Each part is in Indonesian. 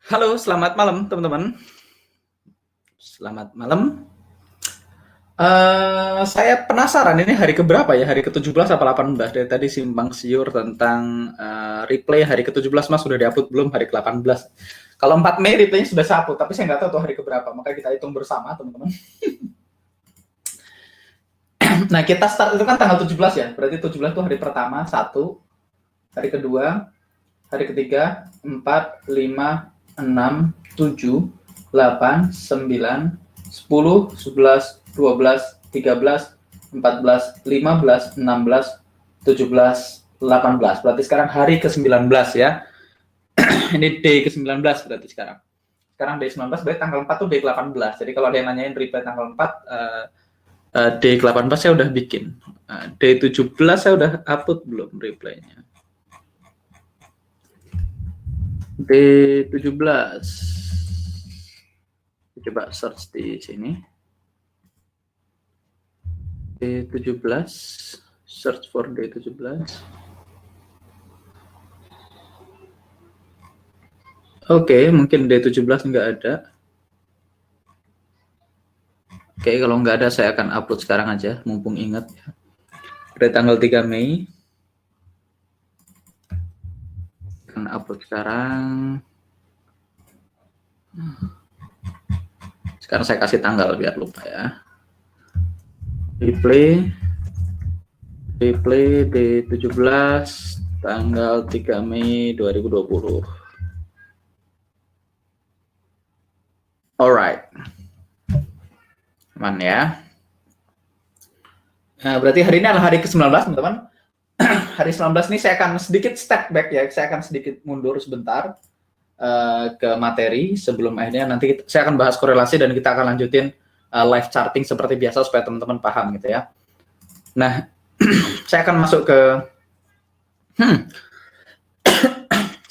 Halo, selamat malam teman-teman. Selamat malam. Saya penasaran ini hari keberapa ya? Hari ke-17 apa 18? Dari tadi simpang siur tentang replay hari ke-17 Mas sudah di-upload belum hari ke-18? Kalau 4 Mei replaynya sudah saya upload, tapi saya nggak tahu tuh hari keberapa. Maka kita hitung bersama teman-teman. Nah, kita start itu kan tanggal 17 ya. Berarti 17 itu hari pertama, 1, hari kedua, hari ketiga, 4, 5, 6, 7, 8, 9, 10, 11, 12, 13, 14, 15, 16, 17, 18. Berarti sekarang hari ke-19 ya. Ini day ke-19 berarti sekarang. Sekarang day 19, berarti tanggal 4 tuh day ke-18. Jadi kalau ada yang nanyain replay tanggal 4, day ke-18 saya udah bikin. Day 17 saya udah upload belum replaynya. D17. Coba search di sini. D17. Search for D17. Oke, mungkin D17 nggak ada. Oke, kalau nggak ada saya akan upload sekarang aja, mumpung ingat. Pada tanggal 3 Mei. Akan upload sekarang. Sekarang saya kasih tanggal biar lupa ya. Replay D17 tanggal 3 Mei 2020. Alright. Aman ya. Nah, berarti hari ini adalah hari ke-19 teman-teman. Hari 19 ini saya akan sedikit step back ya. Saya akan sedikit mundur sebentar ke materi sebelum akhirnya nanti saya akan bahas korelasi dan kita akan lanjutin live charting seperti biasa supaya teman-teman paham gitu ya. Nah, saya akan masuk ke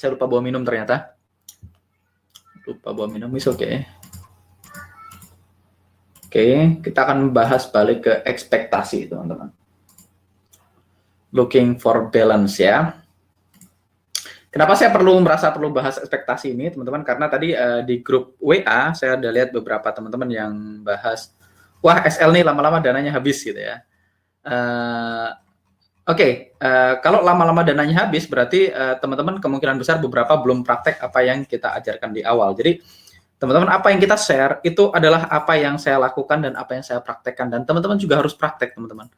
saya lupa bawa minum ternyata. Lupa bawa minum, is okay. Oke, kita akan bahas balik ke ekspektasi teman-teman. Looking for balance ya. Kenapa saya merasa perlu bahas ekspektasi ini, teman-teman? Karena tadi di grup WA saya udah lihat beberapa teman-teman yang bahas, wah SL nih lama-lama dananya habis gitu ya. Oke, kalau lama-lama dananya habis, berarti teman-teman kemungkinan besar beberapa belum praktek apa yang kita ajarkan di awal. Jadi teman-teman apa yang kita share itu adalah apa yang saya lakukan dan apa yang saya praktekkan, dan teman-teman juga harus praktek teman-teman.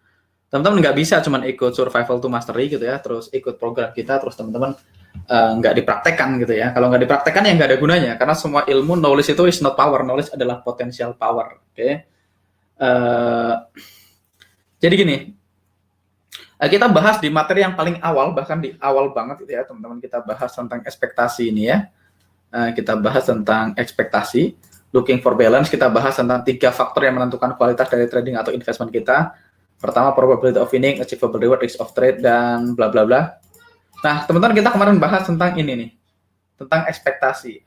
Teman-teman nggak bisa cuma ikut survival to mastery gitu ya, terus ikut program kita, terus teman-teman nggak dipraktekkan gitu ya. Kalau nggak dipraktekkan ya nggak ada gunanya, karena semua ilmu, knowledge itu is not power, knowledge adalah potential power. Oke. Jadi gini, kita bahas di materi yang paling awal, bahkan di awal banget gitu ya teman-teman, kita bahas tentang ekspektasi ini ya. Kita bahas tentang ekspektasi, looking for balance, kita bahas tentang 3 faktor yang menentukan kualitas dari trading atau investment kita. Pertama, probability of winning, achievable reward, risk of trade, dan bla bla bla. Nah, teman-teman, kita kemarin bahas tentang ini nih, tentang ekspektasi.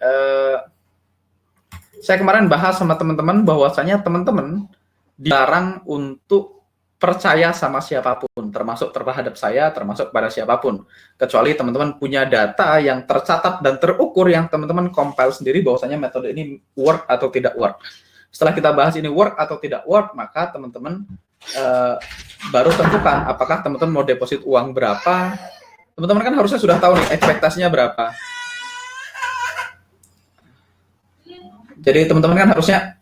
Saya kemarin bahas sama teman-teman bahwasanya teman-teman dilarang untuk percaya sama siapapun, termasuk terhadap saya, termasuk pada siapapun, kecuali teman-teman punya data yang tercatat dan terukur, yang teman-teman compile sendiri bahwasanya metode ini work atau tidak work. Setelah kita bahas ini work atau tidak work, maka teman-teman baru tentukan apakah teman-teman mau deposit uang berapa. Teman-teman kan harusnya sudah tahu nih ekspektasinya berapa. Jadi teman-teman kan harusnya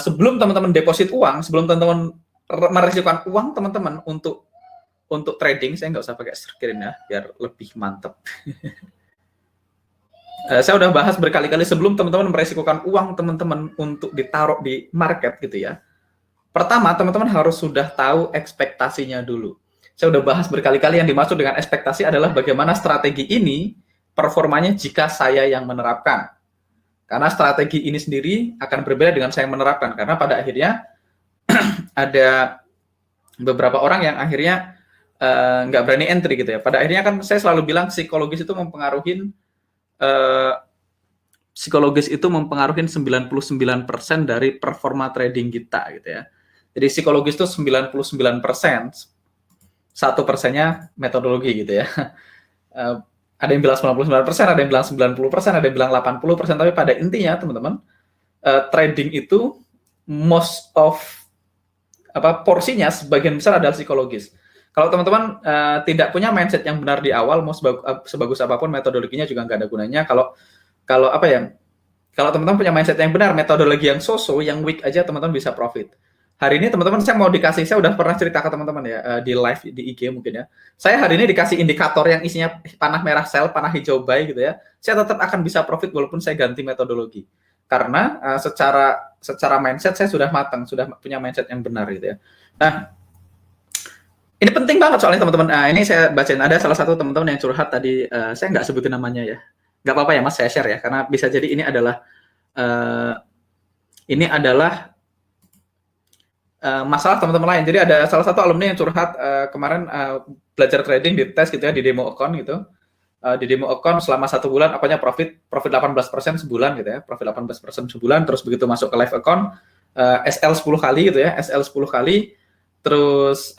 sebelum teman-teman deposit uang, sebelum teman-teman merisikokan uang teman-teman untuk trading, saya nggak usah pakai screen ya, biar lebih mantap. Saya udah bahas berkali-kali, sebelum teman-teman merisikokan uang teman-teman untuk ditaruh di market gitu ya. Pertama, teman-teman harus sudah tahu ekspektasinya dulu. Saya udah bahas berkali-kali, yang dimaksud dengan ekspektasi adalah bagaimana strategi ini performanya jika saya yang menerapkan. Karena strategi ini sendiri akan berbeda dengan saya yang menerapkan, karena pada akhirnya ada beberapa orang yang akhirnya nggak berani entry gitu ya. Pada akhirnya kan saya selalu bilang psikologis itu mempengaruhi 99% dari performa trading kita gitu ya. Jadi psikologis itu 99%, 1%-nya metodologi gitu ya. Ada yang bilang 99%, ada yang bilang 90%, ada yang bilang 80%, tapi pada intinya teman-teman, trading itu most of porsinya sebagian besar adalah psikologis. Kalau teman-teman tidak punya mindset yang benar di awal, mau sebagus apapun metodologinya juga nggak ada gunanya. Kalau teman-teman punya mindset yang benar, metodologi yang so-so, yang weak aja teman-teman bisa profit. Hari ini teman-teman saya udah pernah cerita ke teman-teman ya, di live di IG mungkin ya. Saya hari ini dikasih indikator yang isinya panah merah sell, panah hijau buy gitu ya. Saya tetap akan bisa profit walaupun saya ganti metodologi. Karena secara mindset saya sudah matang, sudah punya mindset yang benar gitu ya. Nah, ini penting banget soalnya teman-teman. Ini saya bacain, ada salah satu teman-teman yang curhat tadi, saya nggak sebutin namanya ya. Nggak apa-apa ya Mas, saya share ya, karena bisa jadi ini adalah masalah teman-teman lain. Jadi ada salah satu alumni yang curhat kemarin belajar trading di tes gitu ya, di demo account gitu. Di demo account selama 1 bulan apanya profit 18% sebulan gitu ya, profit 18% sebulan, terus begitu masuk ke live account SL 10 kali gitu ya, SL 10 kali, terus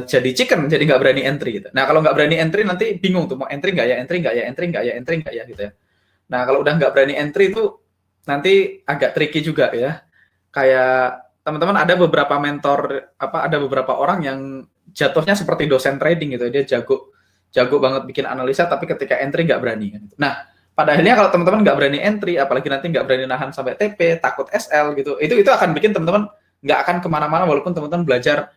jadi chicken, jadi nggak berani entry gitu. Nah kalau nggak berani entry nanti bingung tuh mau entry nggak ya, entry nggak ya, entry nggak ya, entry nggak ya gitu ya. Nah kalau udah nggak berani entry itu nanti agak tricky juga ya. Kayak teman-teman ada beberapa mentor, ada beberapa orang yang jatuhnya seperti dosen trading gitu, dia jago banget bikin analisa, tapi ketika entry nggak berani. Nah, pada akhirnya kalau teman-teman nggak berani entry, apalagi nanti nggak berani nahan sampai TP, takut SL gitu, itu akan bikin teman-teman nggak akan kemana-mana walaupun teman-teman belajar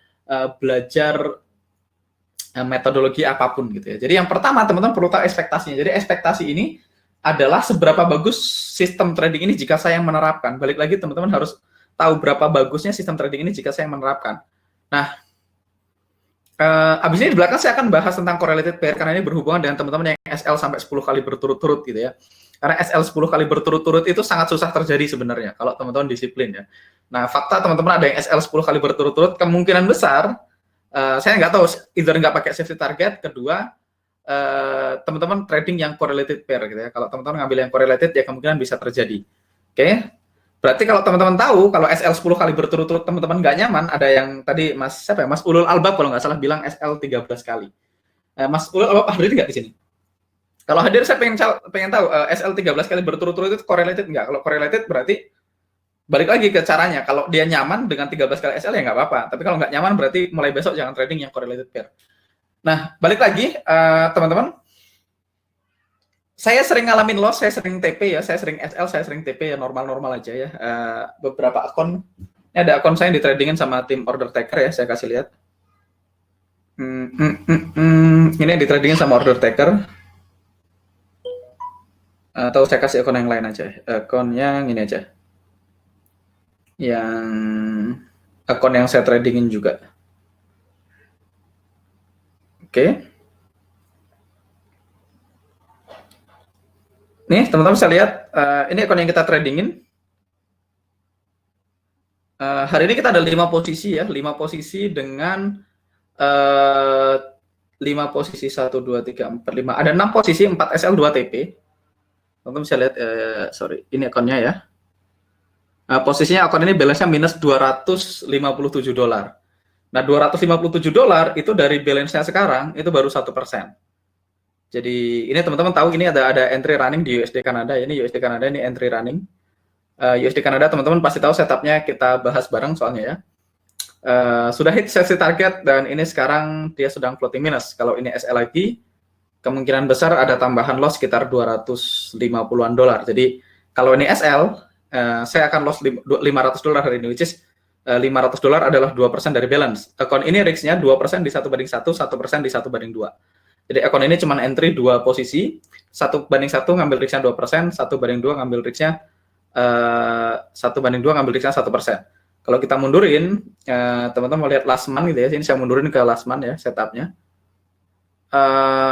metodologi apapun gitu ya. Jadi yang pertama teman-teman perlu tahu ekspektasinya. Jadi ekspektasi ini adalah seberapa bagus sistem trading ini jika saya yang menerapkan. Balik lagi teman-teman harus tahu berapa bagusnya sistem trading ini jika saya yang menerapkan. Nah, abis ini di belakang saya akan bahas tentang correlated pair karena ini berhubungan dengan teman-teman yang SL sampai 10 kali berturut-turut gitu ya. Karena SL 10 kali berturut-turut itu sangat susah terjadi sebenarnya kalau teman-teman disiplin ya. Nah, fakta teman-teman ada yang SL 10 kali berturut-turut, kemungkinan besar saya nggak tahu, either nggak pakai safety target, kedua teman-teman trading yang correlated pair gitu ya. Kalau teman-teman ngambil yang correlated ya kemungkinan bisa terjadi. Oke. Berarti kalau teman-teman tahu kalau SL 10 kali berturut-turut teman-teman nggak nyaman, ada yang tadi Mas Ulul Albab kalau nggak salah bilang SL 13 kali. Mas Ulul Albab hadir nggak di sini? Kalau hadir saya pengen tahu SL 13 kali berturut-turut itu correlated nggak? Kalau correlated berarti balik lagi ke caranya. Kalau dia nyaman dengan 13 kali SL ya nggak apa-apa. Tapi kalau nggak nyaman berarti mulai besok jangan trading yang correlated pair. Nah, balik lagi teman-teman. Saya sering ngalamin loss, saya sering TP ya, saya sering SL, saya sering TP ya, normal-normal aja ya. Beberapa akun, ini ada akun saya yang ditradingin sama tim order taker ya, saya kasih lihat. Ini ditradingin sama order taker. Atau saya kasih akun yang lain aja, akun yang ini aja. Yang akun yang saya tradingin juga. Oke. Nih, teman-teman bisa lihat, ini akun yang kita tradingin. Hari ini kita ada 5 posisi ya, 5 posisi dengan 5 posisi 1, 2, 3, 4, 5. Ada 6 posisi, 4 SL, 2 TP. Teman-teman bisa lihat, sorry, ini akunnya ya. Posisinya akun ini balance-nya minus $257. Nah, $257 itu dari balance-nya sekarang, itu baru 1%. Jadi ini teman-teman tahu ini ada entry running di USD Kanada. Ini USD Kanada, ini entry running. USD Kanada teman-teman pasti tahu setupnya, kita bahas bareng soalnya ya. Sudah hit sesi target dan ini sekarang dia sedang floating minus. Kalau ini SL lagi, kemungkinan besar ada tambahan loss sekitar $250-an. Jadi kalau ini SL, saya akan loss $500 hari ini, which is $500 adalah 2% dari balance. Akun ini risk-nya 2% di 1/1, 1% di 1/2. Jadi akun ini cuma entry 2 posisi, 1/1 ngambil risk-nya 2%, 1/2 ngambil risk-nya 1/2 ngambil risk-nya 1%. Kalau kita mundurin, teman-teman mau lihat last month gitu ya, sini saya mundurin ke last month ya, setupnya.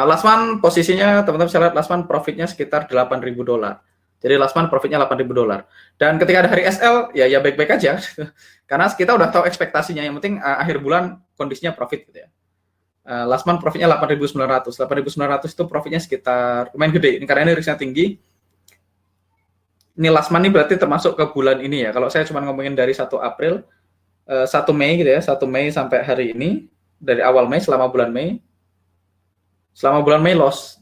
Last month posisinya, teman-teman bisa lihat last month profitnya sekitar $8.000. Jadi last month profitnya $8.000. Dan ketika ada hari SL, ya baik-baik aja. Karena kita udah tahu ekspektasinya, yang penting akhir bulan kondisinya profit gitu ya. Last month profitnya 8.900. 8.900 itu profitnya sekitar lumayan gede. Ini karena ini risknya tinggi. Ini last month ini berarti termasuk ke bulan ini ya. Kalau saya cuma ngomongin dari 1 April, 1 Mei gitu ya, 1 Mei sampai hari ini, dari awal Mei selama bulan Mei. Selama bulan Mei loss.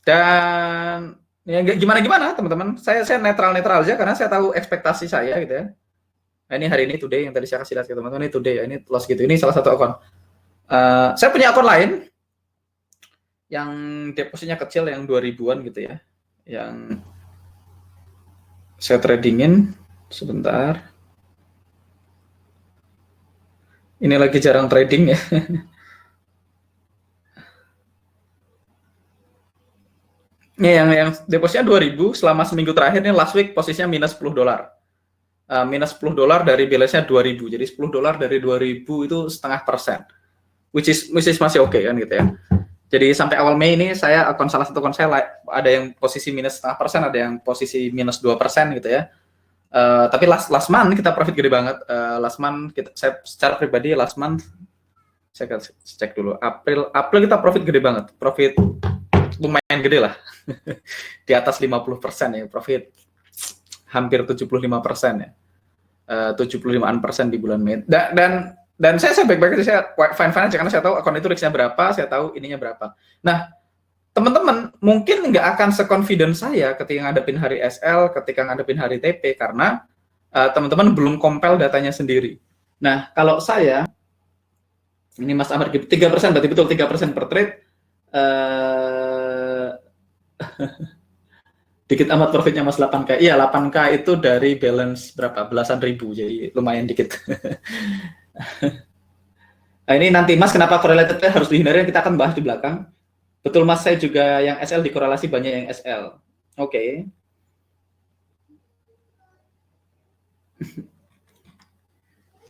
Dan ya nggak gimana-gimana teman-teman. Saya netral-netral aja karena saya tahu ekspektasi saya gitu ya. Nah, ini hari ini today yang tadi saya kasih lihat ke teman-teman, ini today ya, ini loss gitu. Ini salah satu akun. Saya punya akun lain yang depositnya kecil yang 2000-an gitu ya. Yang saya tradingin sebentar. Ini lagi jarang trading ya. Ini yang depositnya 2000 selama seminggu terakhir ini last week posisinya minus $10. Minus $10 dari balance-nya 2000. Jadi $10 dari 2000 itu setengah persen. Which is masih oke kan gitu ya. Jadi sampai awal Mei ini saya salah satu akun saya ada yang posisi minus setengah persen, ada yang posisi minus 2% gitu ya. Tapi last month kita profit gede banget. Last month saya secara pribadi last month saya cek dulu. April kita profit gede banget. Profit lumayan gede lah. Di atas 50% ya, profit hampir 75% ya. 75% di bulan Mei. Dan saya baik-baik aja, saya fine-fine aja karena saya tahu akun itu risk-nya berapa, saya tahu ininya berapa. Nah, teman-teman mungkin nggak akan se-confident saya ketika ngadepin hari SL, ketika ngadepin hari TP karena teman-teman belum compile datanya sendiri. Nah, kalau saya ini Mas Amar 3% berarti betul 3% per trade. Dikit amat profitnya Mas 8K. Iya, 8K itu dari balance berapa? Belasan ribu, jadi lumayan dikit. Nah, ini nanti Mas kenapa correlated harus dihindari, kita akan bahas di belakang. Betul Mas, saya juga yang SL dikorelasi banyak yang SL. Oke.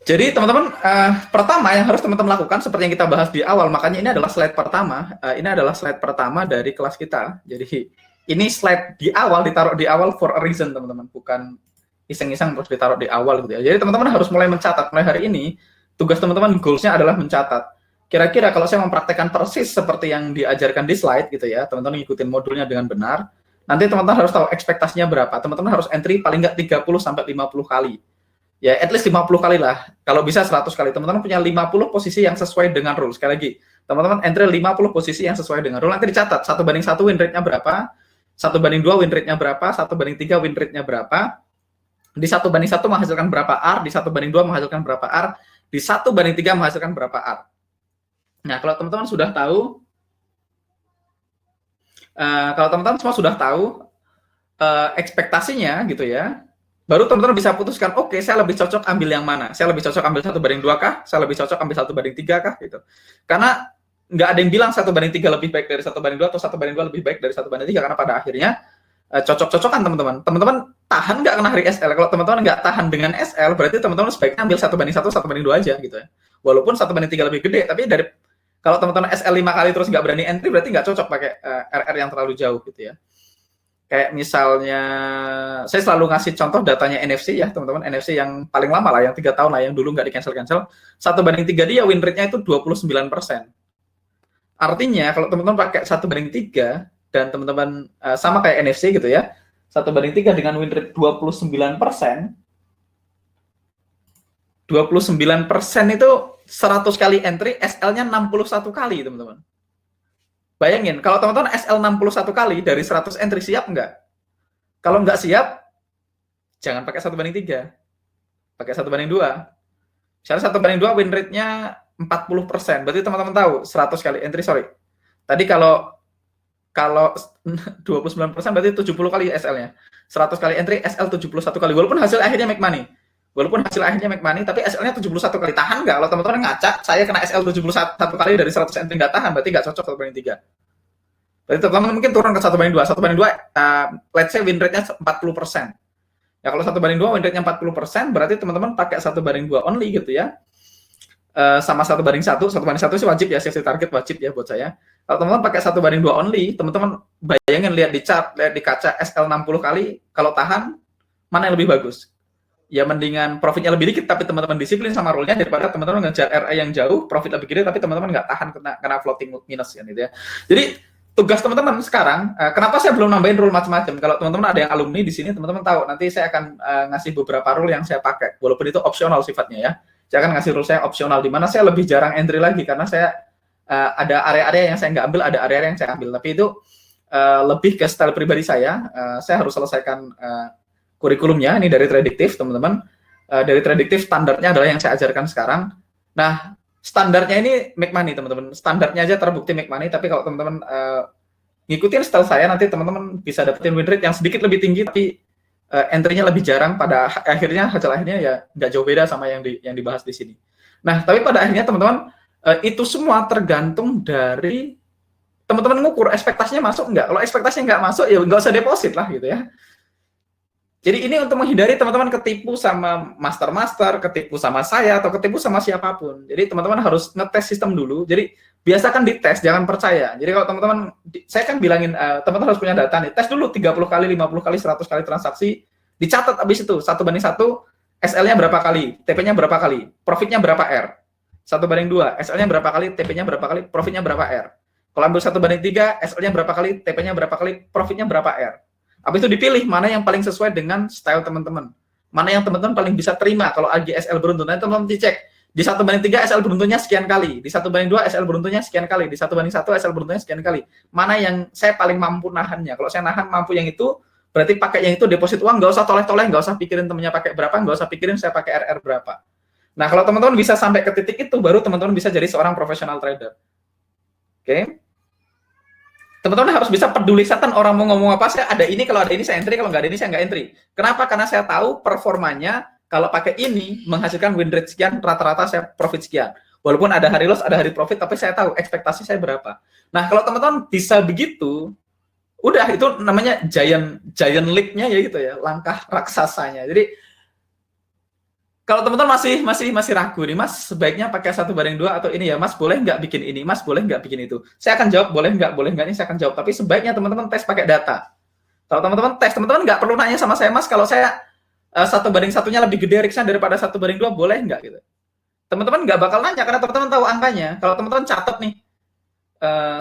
Jadi teman-teman, pertama yang harus teman-teman lakukan seperti yang kita bahas di awal, makanya ini adalah slide pertama. Ini adalah slide pertama dari kelas kita. Jadi ini slide di awal, ditaruh di awal for a reason teman-teman, bukan iseng-iseng terus ditaruh di awal gitu ya. Jadi teman-teman harus mulai mencatat. Mulai hari ini, tugas teman-teman goals-nya adalah mencatat. Kira-kira kalau saya mempraktekkan persis seperti yang diajarkan di slide gitu ya, teman-teman ngikutin modulnya dengan benar, nanti teman-teman harus tahu ekspektasinya berapa. Teman-teman harus entry paling nggak 30-50 kali. Ya, at least 50 kali lah. Kalau bisa 100 kali. Teman-teman punya 50 posisi yang sesuai dengan rule. Sekali lagi, teman-teman entry 50 posisi yang sesuai dengan rule. Nanti dicatat, 1/1 win rate-nya berapa, 1/2 win rate-nya berapa, 1/3 win rate-nya berapa, di 1/1 menghasilkan berapa R, di 1/2 menghasilkan berapa R, di 1/3 menghasilkan berapa R. Nah, kalau teman-teman sudah tahu, semua sudah tahu ekspektasinya gitu ya, baru teman-teman bisa putuskan, oke, saya lebih cocok ambil yang mana? Saya lebih cocok ambil 1/2 kah? Saya lebih cocok ambil 1/3 kah? Gitu. Karena nggak ada yang bilang 1/3 lebih baik dari 1/2 atau 1/2 lebih baik dari 1/3, karena pada akhirnya cocok-cocokan teman-teman. Teman-teman tahan nggak kena hari SL? Kalau teman-teman nggak tahan dengan SL, berarti teman-teman sebaiknya ambil 1/1, 1/2 aja gitu ya. Walaupun 1/3 lebih gede, tapi kalau teman-teman SL 5 kali terus nggak berani entry, berarti nggak cocok pakai RR yang terlalu jauh gitu ya. Kayak misalnya, saya selalu ngasih contoh datanya NFC ya teman-teman, NFC yang paling lama lah, yang 3 tahun lah, yang dulu nggak di-cancel, 1/3 dia win rate-nya itu 29%. Artinya kalau teman-teman pakai 1/3 dan teman-teman sama kayak NFC gitu ya, 1/3 dengan win rate 29%, 29% itu 100 kali entry, SL-nya 61 kali teman-teman. Bayangin, kalau teman-teman SL 61 kali dari 100 entry, siap nggak? Kalau nggak siap, jangan pakai 1/3. Pakai 1/2. Misalnya 1/2 win rate-nya 40%. Berarti teman-teman tahu 100 kali entry, tadi kalau 29% berarti 70 kali SL-nya. 100 kali entry, SL 71 kali. Walaupun hasil akhirnya make money. Tapi SL-nya 71 kali. Tahan nggak? Kalau teman-teman ngaca, saya kena SL 71 kali dari 100 entry, nggak tahan, berarti nggak cocok 1/3. Berarti teman-teman mungkin turun ke 1/2. 1/2, let's say win rate-nya 40%. Ya kalau 1/2 win rate-nya 40%, berarti teman-teman pakai 1/2 only gitu ya. Sama 1/1. 1/1 sih wajib ya, safety target wajib ya buat saya. Kalau teman-teman pakai 1/2 only, teman-teman bayangin, lihat di chart, lihat di kaca SL 60 kali, kalau tahan, mana yang lebih bagus? Ya mendingan profitnya lebih dikit, tapi teman-teman disiplin sama rule-nya, daripada teman-teman ngejar RA yang jauh, profit lebih gede, tapi teman-teman nggak tahan kena floating minus kan gitu ya. Jadi tugas teman-teman sekarang, kenapa saya belum nambahin rule macam-macam? Kalau teman-teman ada yang alumni di sini, teman-teman tahu, nanti saya akan ngasih beberapa rule yang saya pakai, walaupun itu opsional sifatnya ya. Saya akan ngasih rule saya opsional, di mana saya lebih jarang entry lagi, karena saya ada area-area yang saya nggak ambil, ada area-area yang saya ambil. Tapi itu lebih ke style pribadi saya. Saya harus selesaikan kurikulumnya ini dari Tradiktif, teman-teman. Dari Tradiktif standarnya adalah yang saya ajarkan sekarang. Nah, standarnya ini make money, teman-teman. Standarnya aja terbukti make money, tapi kalau teman-teman ngikutin style saya, nanti teman-teman bisa dapetin win rate yang sedikit lebih tinggi, tapi entry-nya lebih jarang. Pada akhirnya, hasil akhirnya ya nggak jauh beda sama yang dibahas di sini. Nah, tapi pada akhirnya teman-teman, itu semua tergantung dari teman-teman ngukur ekspektasinya masuk nggak. Kalau ekspektasinya nggak masuk, ya nggak usah deposit lah gitu ya. Jadi ini untuk menghindari teman-teman ketipu sama master-master, ketipu sama saya, atau ketipu sama siapapun. Jadi teman-teman harus ngetes sistem dulu. Jadi biasakan dites, jangan percaya. Jadi kalau teman-teman, saya kan bilangin, teman-teman harus punya data nih. Tes dulu 30 kali, 50 kali, 100 kali transaksi. Dicatat habis itu, 1:1, SL-nya berapa kali, TP-nya berapa kali, profitnya berapa R. 1:2, SL-nya berapa kali, TP-nya berapa kali, profitnya berapa R. Kalau ambil 1:3, SL-nya berapa kali, TP-nya berapa kali, profitnya berapa R. Habis itu dipilih mana yang paling sesuai dengan style teman-teman. Mana yang teman-teman paling bisa terima kalau SL beruntun. Nanti teman-teman dicek. Di 1:3 SL beruntunnya sekian kali. Di 1:2 SL beruntunnya sekian kali. Di 1:1 SL beruntunnya sekian kali. Mana yang saya paling mampu nahannya. Kalau saya nahan mampu yang itu, berarti pakai yang itu deposit uang. Nggak usah toleh-toleh, nggak usah pikirin temennya pakai berapa, nggak usah pikirin saya pakai RR berapa. Nah, kalau teman-teman bisa sampai ke titik itu, baru teman-teman bisa jadi seorang profesional trader. Oke? Teman-teman harus bisa peduli setan orang mau ngomong apa, saya ada ini, kalau ada ini saya entry, kalau nggak ada ini saya nggak entry. Kenapa? Karena saya tahu performanya kalau pakai ini menghasilkan win rate sekian, rata-rata saya profit sekian. Walaupun ada hari loss, ada hari profit, tapi saya tahu ekspektasi saya berapa. Nah, kalau teman-teman bisa begitu, udah itu namanya giant leap-nya ya gitu ya, langkah raksasanya. Jadi kalau teman-teman masih ragu nih, Mas, sebaiknya pakai 1:2 atau ini ya, Mas, boleh nggak bikin ini, Mas, boleh nggak bikin itu? Saya akan jawab boleh nggak ini saya akan jawab. Tapi sebaiknya teman-teman tes pakai data. Kalau teman-teman tes, teman-teman nggak perlu nanya sama saya, Mas, kalau saya 1:1-nya lebih gede risknya daripada 1:2, boleh nggak gitu? Teman-teman nggak bakal nanya karena teman-teman tahu angkanya. Kalau teman-teman catat nih,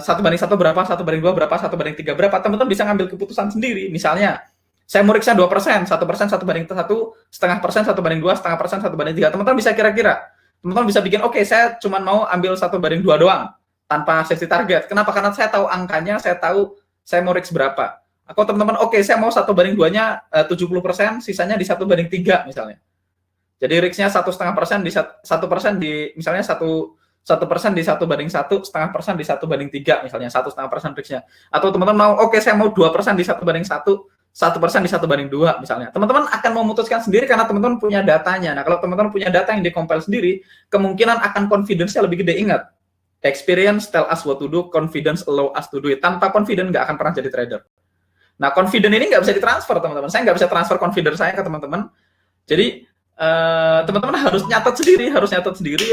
1:1 berapa, 1:2 berapa, 1:3 berapa, teman-teman bisa ngambil keputusan sendiri. Misalnya, saya mau riksa 2%, 1%, 1:1, 0,5%, 1:2, 0,5%, 1:3. Teman-teman bisa kira-kira. Teman-teman bisa bikin, oke, saya cuma mau ambil 1:2 doang, tanpa safety target. Kenapa? Karena saya tahu angkanya, saya tahu saya mau risk berapa. Atau teman-teman, oke, saya mau 1:2-nya 70%, sisanya di 1:3 misalnya. Jadi risknya 1,5% di 1% di misalnya 1% di 1:1, 0,5% di 1:3 misalnya, 1,5% risknya. Atau teman-teman mau, oke, saya mau 2% di 1:1, 1% di 1:2 misalnya. Teman-teman akan memutuskan sendiri karena teman-teman punya datanya. Nah, kalau teman-teman punya data yang dikompil sendiri, kemungkinan akan confidence-nya lebih gede. Ingat, experience tell us what to do, confidence allow us to do it. Tanpa confident nggak akan pernah jadi trader. Nah, confident ini nggak bisa ditransfer, teman-teman. Saya nggak bisa transfer confidence saya ke teman-teman. Jadi, teman-teman harus nyatet sendiri,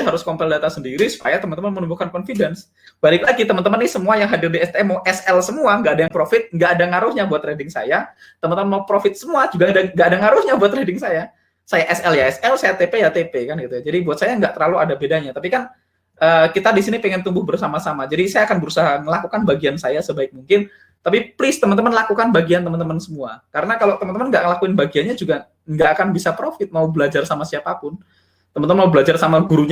harus compile data sendiri supaya teman-teman menumbuhkan confidence. Balik lagi, teman-teman ini semua yang hadir di STM mau SL semua, nggak ada yang profit, nggak ada ngaruhnya buat trading saya. Teman-teman mau profit semua juga nggak ada ngaruhnya buat trading saya. Saya SL ya SL, saya TP ya TP kan gitu. Jadi buat saya nggak terlalu ada bedanya. Tapi kan kita di sini pengen tumbuh bersama-sama. Jadi saya akan berusaha melakukan bagian saya sebaik mungkin. Tapi please teman-teman lakukan bagian teman-teman semua. Karena kalau teman-teman nggak ngelakuin bagiannya juga nggak akan bisa profit mau belajar sama siapapun. Teman-teman mau belajar sama guru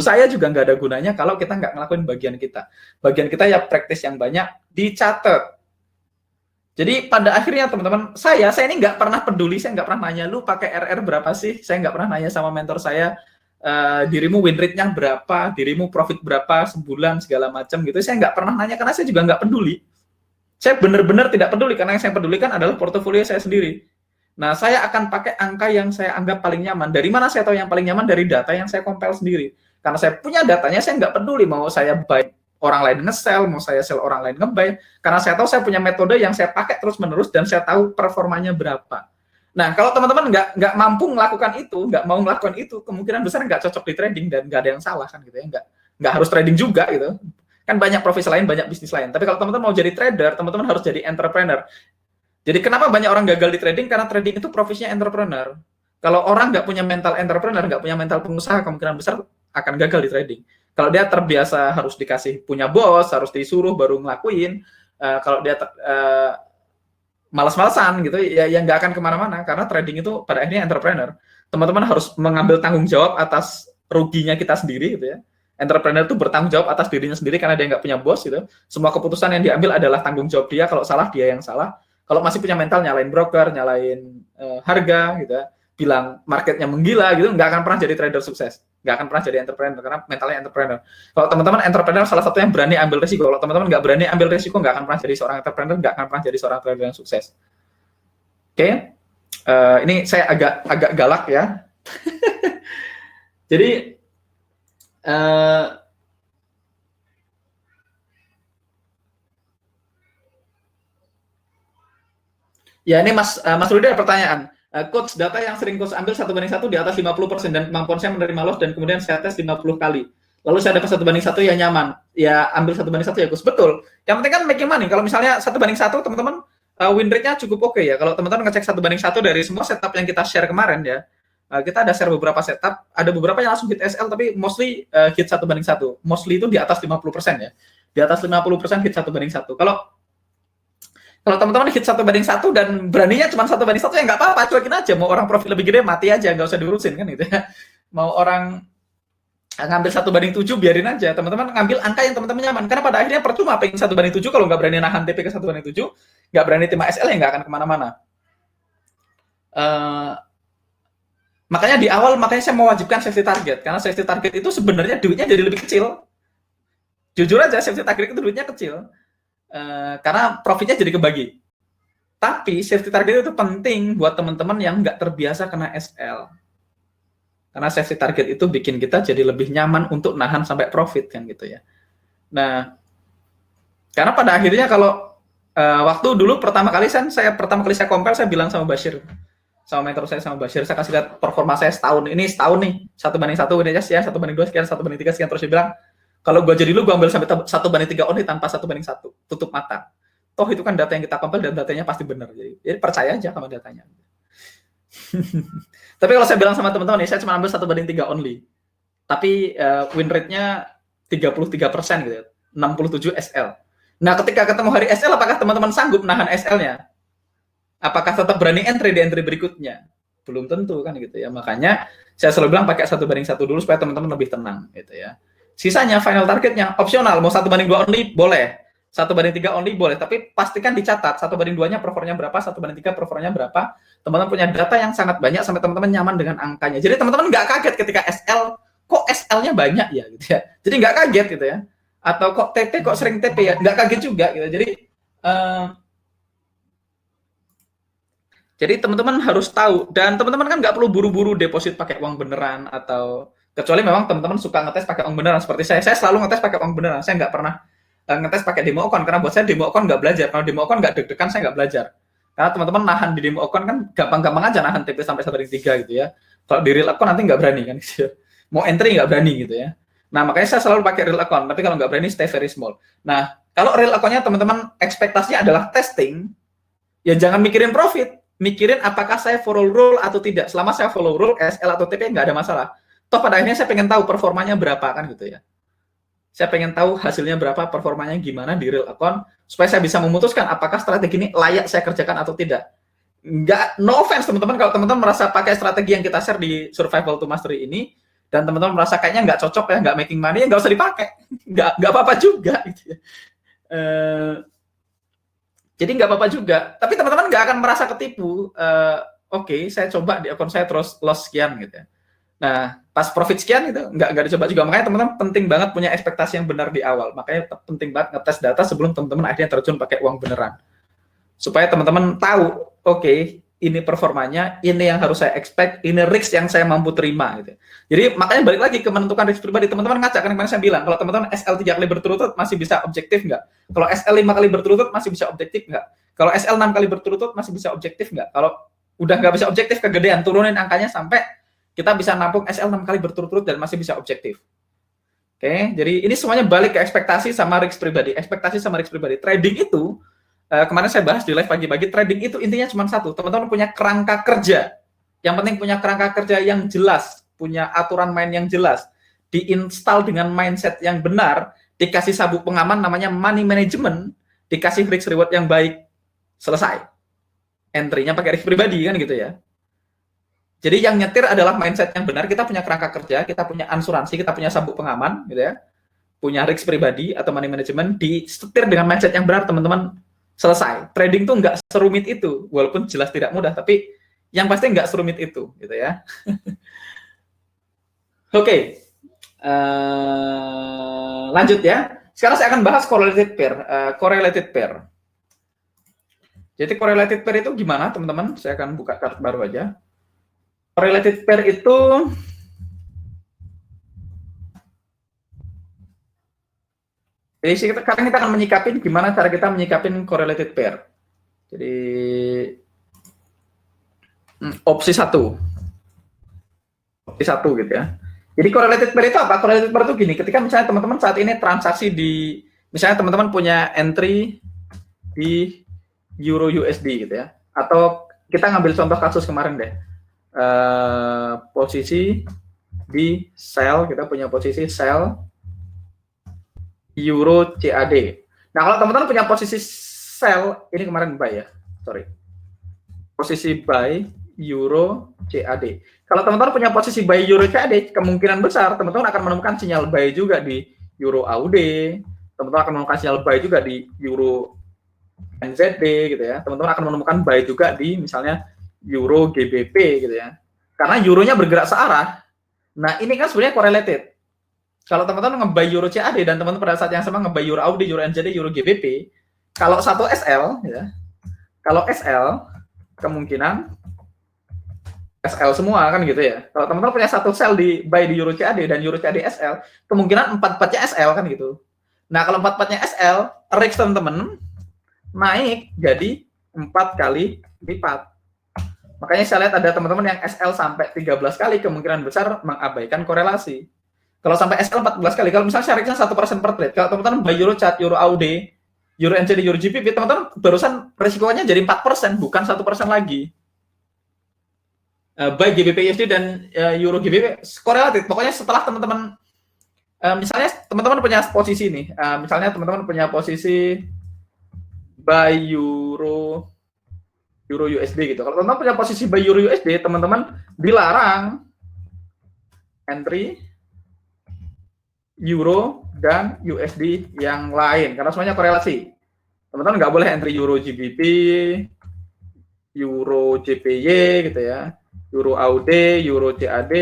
saya juga nggak ada gunanya kalau kita nggak ngelakuin bagian kita. Bagian kita ya praktis yang banyak, dicatat. Jadi pada akhirnya teman-teman, saya ini nggak pernah peduli, saya nggak pernah nanya, lu pakai RR berapa sih? Saya nggak pernah nanya sama mentor saya, dirimu win rate-nya berapa, dirimu profit berapa sebulan, segala macam gitu. Saya nggak pernah nanya karena saya juga nggak peduli. Saya benar-benar tidak peduli karena yang saya pedulikan adalah portofolio saya sendiri. Nah, saya akan pakai angka yang saya anggap paling nyaman. Dari mana saya tahu yang paling nyaman? Dari data yang saya compile sendiri. Karena saya punya datanya, saya nggak peduli mau saya buy orang lain nge-sell, mau saya sell orang lain nge-buy. Karena saya tahu saya punya metode yang saya pakai terus-menerus dan saya tahu performanya berapa. Nah, kalau teman-teman nggak mampu melakukan itu, nggak mau melakukan itu, kemungkinan besar nggak cocok di trading dan nggak ada yang salah kan gitu ya. Nggak harus trading juga gitu. Kan banyak profesi lain, banyak bisnis lain. Tapi kalau teman-teman mau jadi trader, teman-teman harus jadi entrepreneur. Jadi kenapa banyak orang gagal di trading? Karena trading itu profesinya entrepreneur. Kalau orang nggak punya mental entrepreneur, nggak punya mental pengusaha, kemungkinan besar akan gagal di trading. Kalau dia terbiasa harus dikasih punya bos, harus disuruh baru ngelakuin. Kalau dia malas-malasan gitu, ya nggak akan kemana-mana. Karena trading itu pada akhirnya entrepreneur. Teman-teman harus mengambil tanggung jawab atas ruginya kita sendiri gitu ya. Entrepreneur itu bertanggung jawab atas dirinya sendiri karena dia nggak punya bos gitu. Semua keputusan yang diambil adalah tanggung jawab dia. Kalau salah dia yang salah. Kalau masih punya mental nyalain broker, nyalain harga gitu, bilang marketnya menggila gitu, nggak akan pernah jadi trader sukses, nggak akan pernah jadi entrepreneur karena mentalnya entrepreneur. Kalau teman-teman entrepreneur salah satu yang berani ambil risiko. Kalau teman-teman nggak berani ambil risiko, nggak akan pernah jadi seorang entrepreneur, nggak akan pernah jadi seorang trader yang sukses. Oke, ini saya agak galak ya. Jadi ya ini Mas Rudi ada pertanyaan. Coach, data yang sering coach ambil 1:1 di atas 50% dan kemampuan saya menerima loss dan kemudian saya tes 50 kali. Lalu saya dapat 1:1 ya nyaman. Ya ambil 1:1 ya coach. Betul. Yang penting kan making money. Kalau misalnya 1:1 teman-teman win rate-nya cukup oke ya. Kalau teman-teman ngecek 1:1 dari semua setup yang kita share kemarin ya. Kita ada share beberapa setup, ada beberapa yang langsung hit SL tapi mostly hit 1:1. Mostly itu di atas 50% ya. Di atas 50% hit 1:1. Kalau teman-teman hit 1:1 dan beraninya cuma 1:1 ya nggak apa-apa, cuekin aja. Mau orang profit lebih gede mati aja, nggak usah diurusin kan gitu ya. Mau orang ngambil 1:7 biarin aja. Teman-teman ngambil angka yang teman-teman nyaman. Karena pada akhirnya percuma pengen 1:7 kalau nggak berani nahan TP ke 1:7, nggak berani terima SL ya nggak akan kemana-mana. Makanya di awal saya mewajibkan safety target karena safety target itu sebenarnya duitnya jadi lebih kecil. Jujur aja safety target itu duitnya kecil. Karena profitnya jadi kebagi. Tapi safety target itu penting buat teman-teman yang nggak terbiasa kena SL. Karena safety target itu bikin kita jadi lebih nyaman untuk nahan sampai profit kan gitu ya. Nah, karena pada akhirnya kalau waktu dulu pertama kali saya compare, saya bilang sama Bashir, sama mentor saya, sama Bashir, saya kasih lihat performa saya setahun nih, 1:1 ini aja sekian, 1:2 sekian, 1:3 sekian, terus dia bilang, kalau gue jadi lu, gue ambil sampai 1:3 only tanpa 1:1. Tutup mata. Toh itu kan data yang kita compile dan datanya pasti benar. Jadi percaya aja sama datanya. Tapi kalau saya bilang sama teman-teman nih, saya cuma ambil 1:3 only. Tapi win rate-nya 33% gitu. 67 SL. Nah, ketika ketemu hari SL, apakah teman-teman sanggup nahan SL-nya? Apakah tetap berani entry di entry berikutnya? Belum tentu kan gitu ya. Makanya saya selalu bilang pakai 1:1 dulu supaya teman-teman lebih tenang gitu ya. Sisanya final targetnya opsional, mau 1:2 only boleh, 1:3 only boleh, tapi pastikan dicatat 1:2-nya performanya berapa, 1:3 performanya berapa. Teman-teman punya data yang sangat banyak sampai teman-teman nyaman dengan angkanya. Jadi teman-teman nggak kaget ketika SL, kok SL-nya banyak ya gitu ya. Jadi nggak kaget gitu ya. Atau kok TP kok sering TP ya, nggak kaget juga gitu. Jadi teman-teman harus tahu, dan teman-teman kan nggak perlu buru-buru deposit pakai uang beneran, atau kecuali memang teman-teman suka ngetes pakai uang beneran seperti saya selalu ngetes pakai uang beneran. Saya nggak pernah ngetes pakai demo account karena buat saya demo account nggak belajar. Kalau demo account nggak deg-degan, saya nggak belajar. Karena teman-teman nahan di demo account kan gampang-gampang aja nahan TP sampai 1:3 gitu ya. Kalau di real account nanti nggak berani kan gitu ya. Mau entry nggak berani gitu ya. Nah, makanya saya selalu pakai real account, tapi kalau nggak berani stay very small. Nah, kalau real account-nya teman-teman ekspektasinya adalah testing, ya jangan mikirin profit, mikirin apakah saya follow rule atau tidak. Selama saya follow rule, SL atau TP nggak ada masalah. Toh pada akhirnya saya pengen tahu performanya berapa kan gitu ya. Saya pengen tahu hasilnya berapa, performanya gimana di real account, supaya saya bisa memutuskan apakah strategi ini layak saya kerjakan atau tidak. Nggak, no offense teman-teman, kalau teman-teman merasa pakai strategi yang kita share di Survival to Mastery ini, dan teman-teman merasa kayaknya nggak cocok ya, nggak making money, ya nggak usah dipakai. Nggak apa-apa juga. Gitu ya. Jadi nggak apa-apa juga. Tapi teman-teman nggak akan merasa ketipu. Oke, saya coba di akun saya terus loss sekian gitu ya. Nah, pas profit sekian itu nggak dicoba juga. Makanya teman-teman penting banget punya ekspektasi yang benar di awal. Makanya penting banget ngetes data sebelum teman-teman akhirnya terjun pakai uang beneran. Supaya teman-teman tahu, oke, ini performanya, ini yang harus saya expect, ini risk yang saya mampu terima gitu. Jadi makanya balik lagi ke menentukan risk pribadi. Teman-teman ngacak kan kemarin saya bilang, kalau teman-teman SL 3 kali berturut-turut masih bisa objektif nggak? Kalau SL 5 kali berturut-turut masih bisa objektif nggak? Kalau SL 6 kali berturut-turut masih bisa objektif nggak? Kalau udah nggak bisa objektif, kegedean, turunin angkanya sampai kita bisa nampung SL 6 kali berturut-turut dan masih bisa objektif. Oke, jadi ini semuanya balik ke ekspektasi sama risk pribadi. Ekspektasi sama risk pribadi. Trading itu, kemarin saya bahas di live pagi-pagi, trading itu intinya cuma satu, teman-teman punya kerangka kerja. Yang penting punya kerangka kerja yang jelas, punya aturan main yang jelas, diinstal dengan mindset yang benar, dikasih sabuk pengaman namanya money management, dikasih risk reward yang baik, selesai. Entry-nya pakai risk pribadi kan gitu ya. Jadi yang nyetir adalah mindset yang benar. Kita punya kerangka kerja, kita punya asuransi, kita punya sabuk pengaman, gitu ya. Punya risk pribadi atau money management, disetir dengan mindset yang benar, teman-teman, selesai. Trading tuh nggak serumit itu, walaupun jelas tidak mudah, tapi yang pasti nggak serumit itu, gitu ya. Oke, lanjut ya. Sekarang saya akan bahas correlated pair. Correlated pair. Jadi correlated pair itu gimana, teman-teman? Saya akan buka chart baru aja. Correlated pair itu jadi sekarang kita akan menyikapin gimana cara kita menyikapin correlated pair. Jadi opsi satu gitu ya. Jadi correlated pair itu apa? Correlated pair itu gini, ketika misalnya teman-teman saat ini transaksi di, misalnya teman-teman punya entry di Euro USD gitu ya, atau kita ngambil contoh kasus kemarin deh, posisi di sell, kita punya posisi sell Euro CAD. Nah, kalau teman-teman punya posisi sell, ini kemarin buy ya, sorry, posisi buy Euro CAD. Kalau teman-teman punya posisi buy Euro CAD, kemungkinan besar teman-teman akan menemukan sinyal buy juga di Euro AUD, teman-teman akan menemukan sinyal buy juga di Euro NZD gitu ya. Teman-teman akan menemukan buy juga di misalnya Euro GBP gitu ya. Karena euronya bergerak searah. Nah, ini kan sebenarnya correlated. Kalau teman-teman nge-buy Euro CAD dan teman-teman pada saat yang sama nge-buy Euro AUD, Euro NZD, Euro GBP, kalau satu SL ya. Kalau SL kemungkinan SL semua kan gitu ya. Kalau teman-teman punya satu sell di buy di Euro CAD dan Euro CAD SL, kemungkinan 4-4-nya SL kan gitu. Nah, kalau 4-4-nya SL, risk teman-teman naik jadi 4 kali lipat. Makanya saya lihat ada teman-teman yang SL sampai 13 kali, kemungkinan besar mengabaikan korelasi. Kalau sampai SL 14 kali, kalau misalnya syariknya 1% per trade, kalau teman-teman buy Euro CAD, Euro AUD, Euro NZD, Euro GBP, teman-teman barusan resikonya jadi 4%, bukan 1% lagi. Buy GBP USD dan Euro GBP korelatif. Pokoknya setelah teman-teman misalnya teman-teman punya posisi nih, misalnya teman-teman punya posisi buy Euro USD gitu. Kalau teman-teman punya posisi buy Euro USD, teman-teman dilarang entry Euro dan USD yang lain karena semuanya korelasi. Teman-teman nggak boleh entry Euro GBP, Euro JPY gitu ya. Euro AUD, Euro CAD,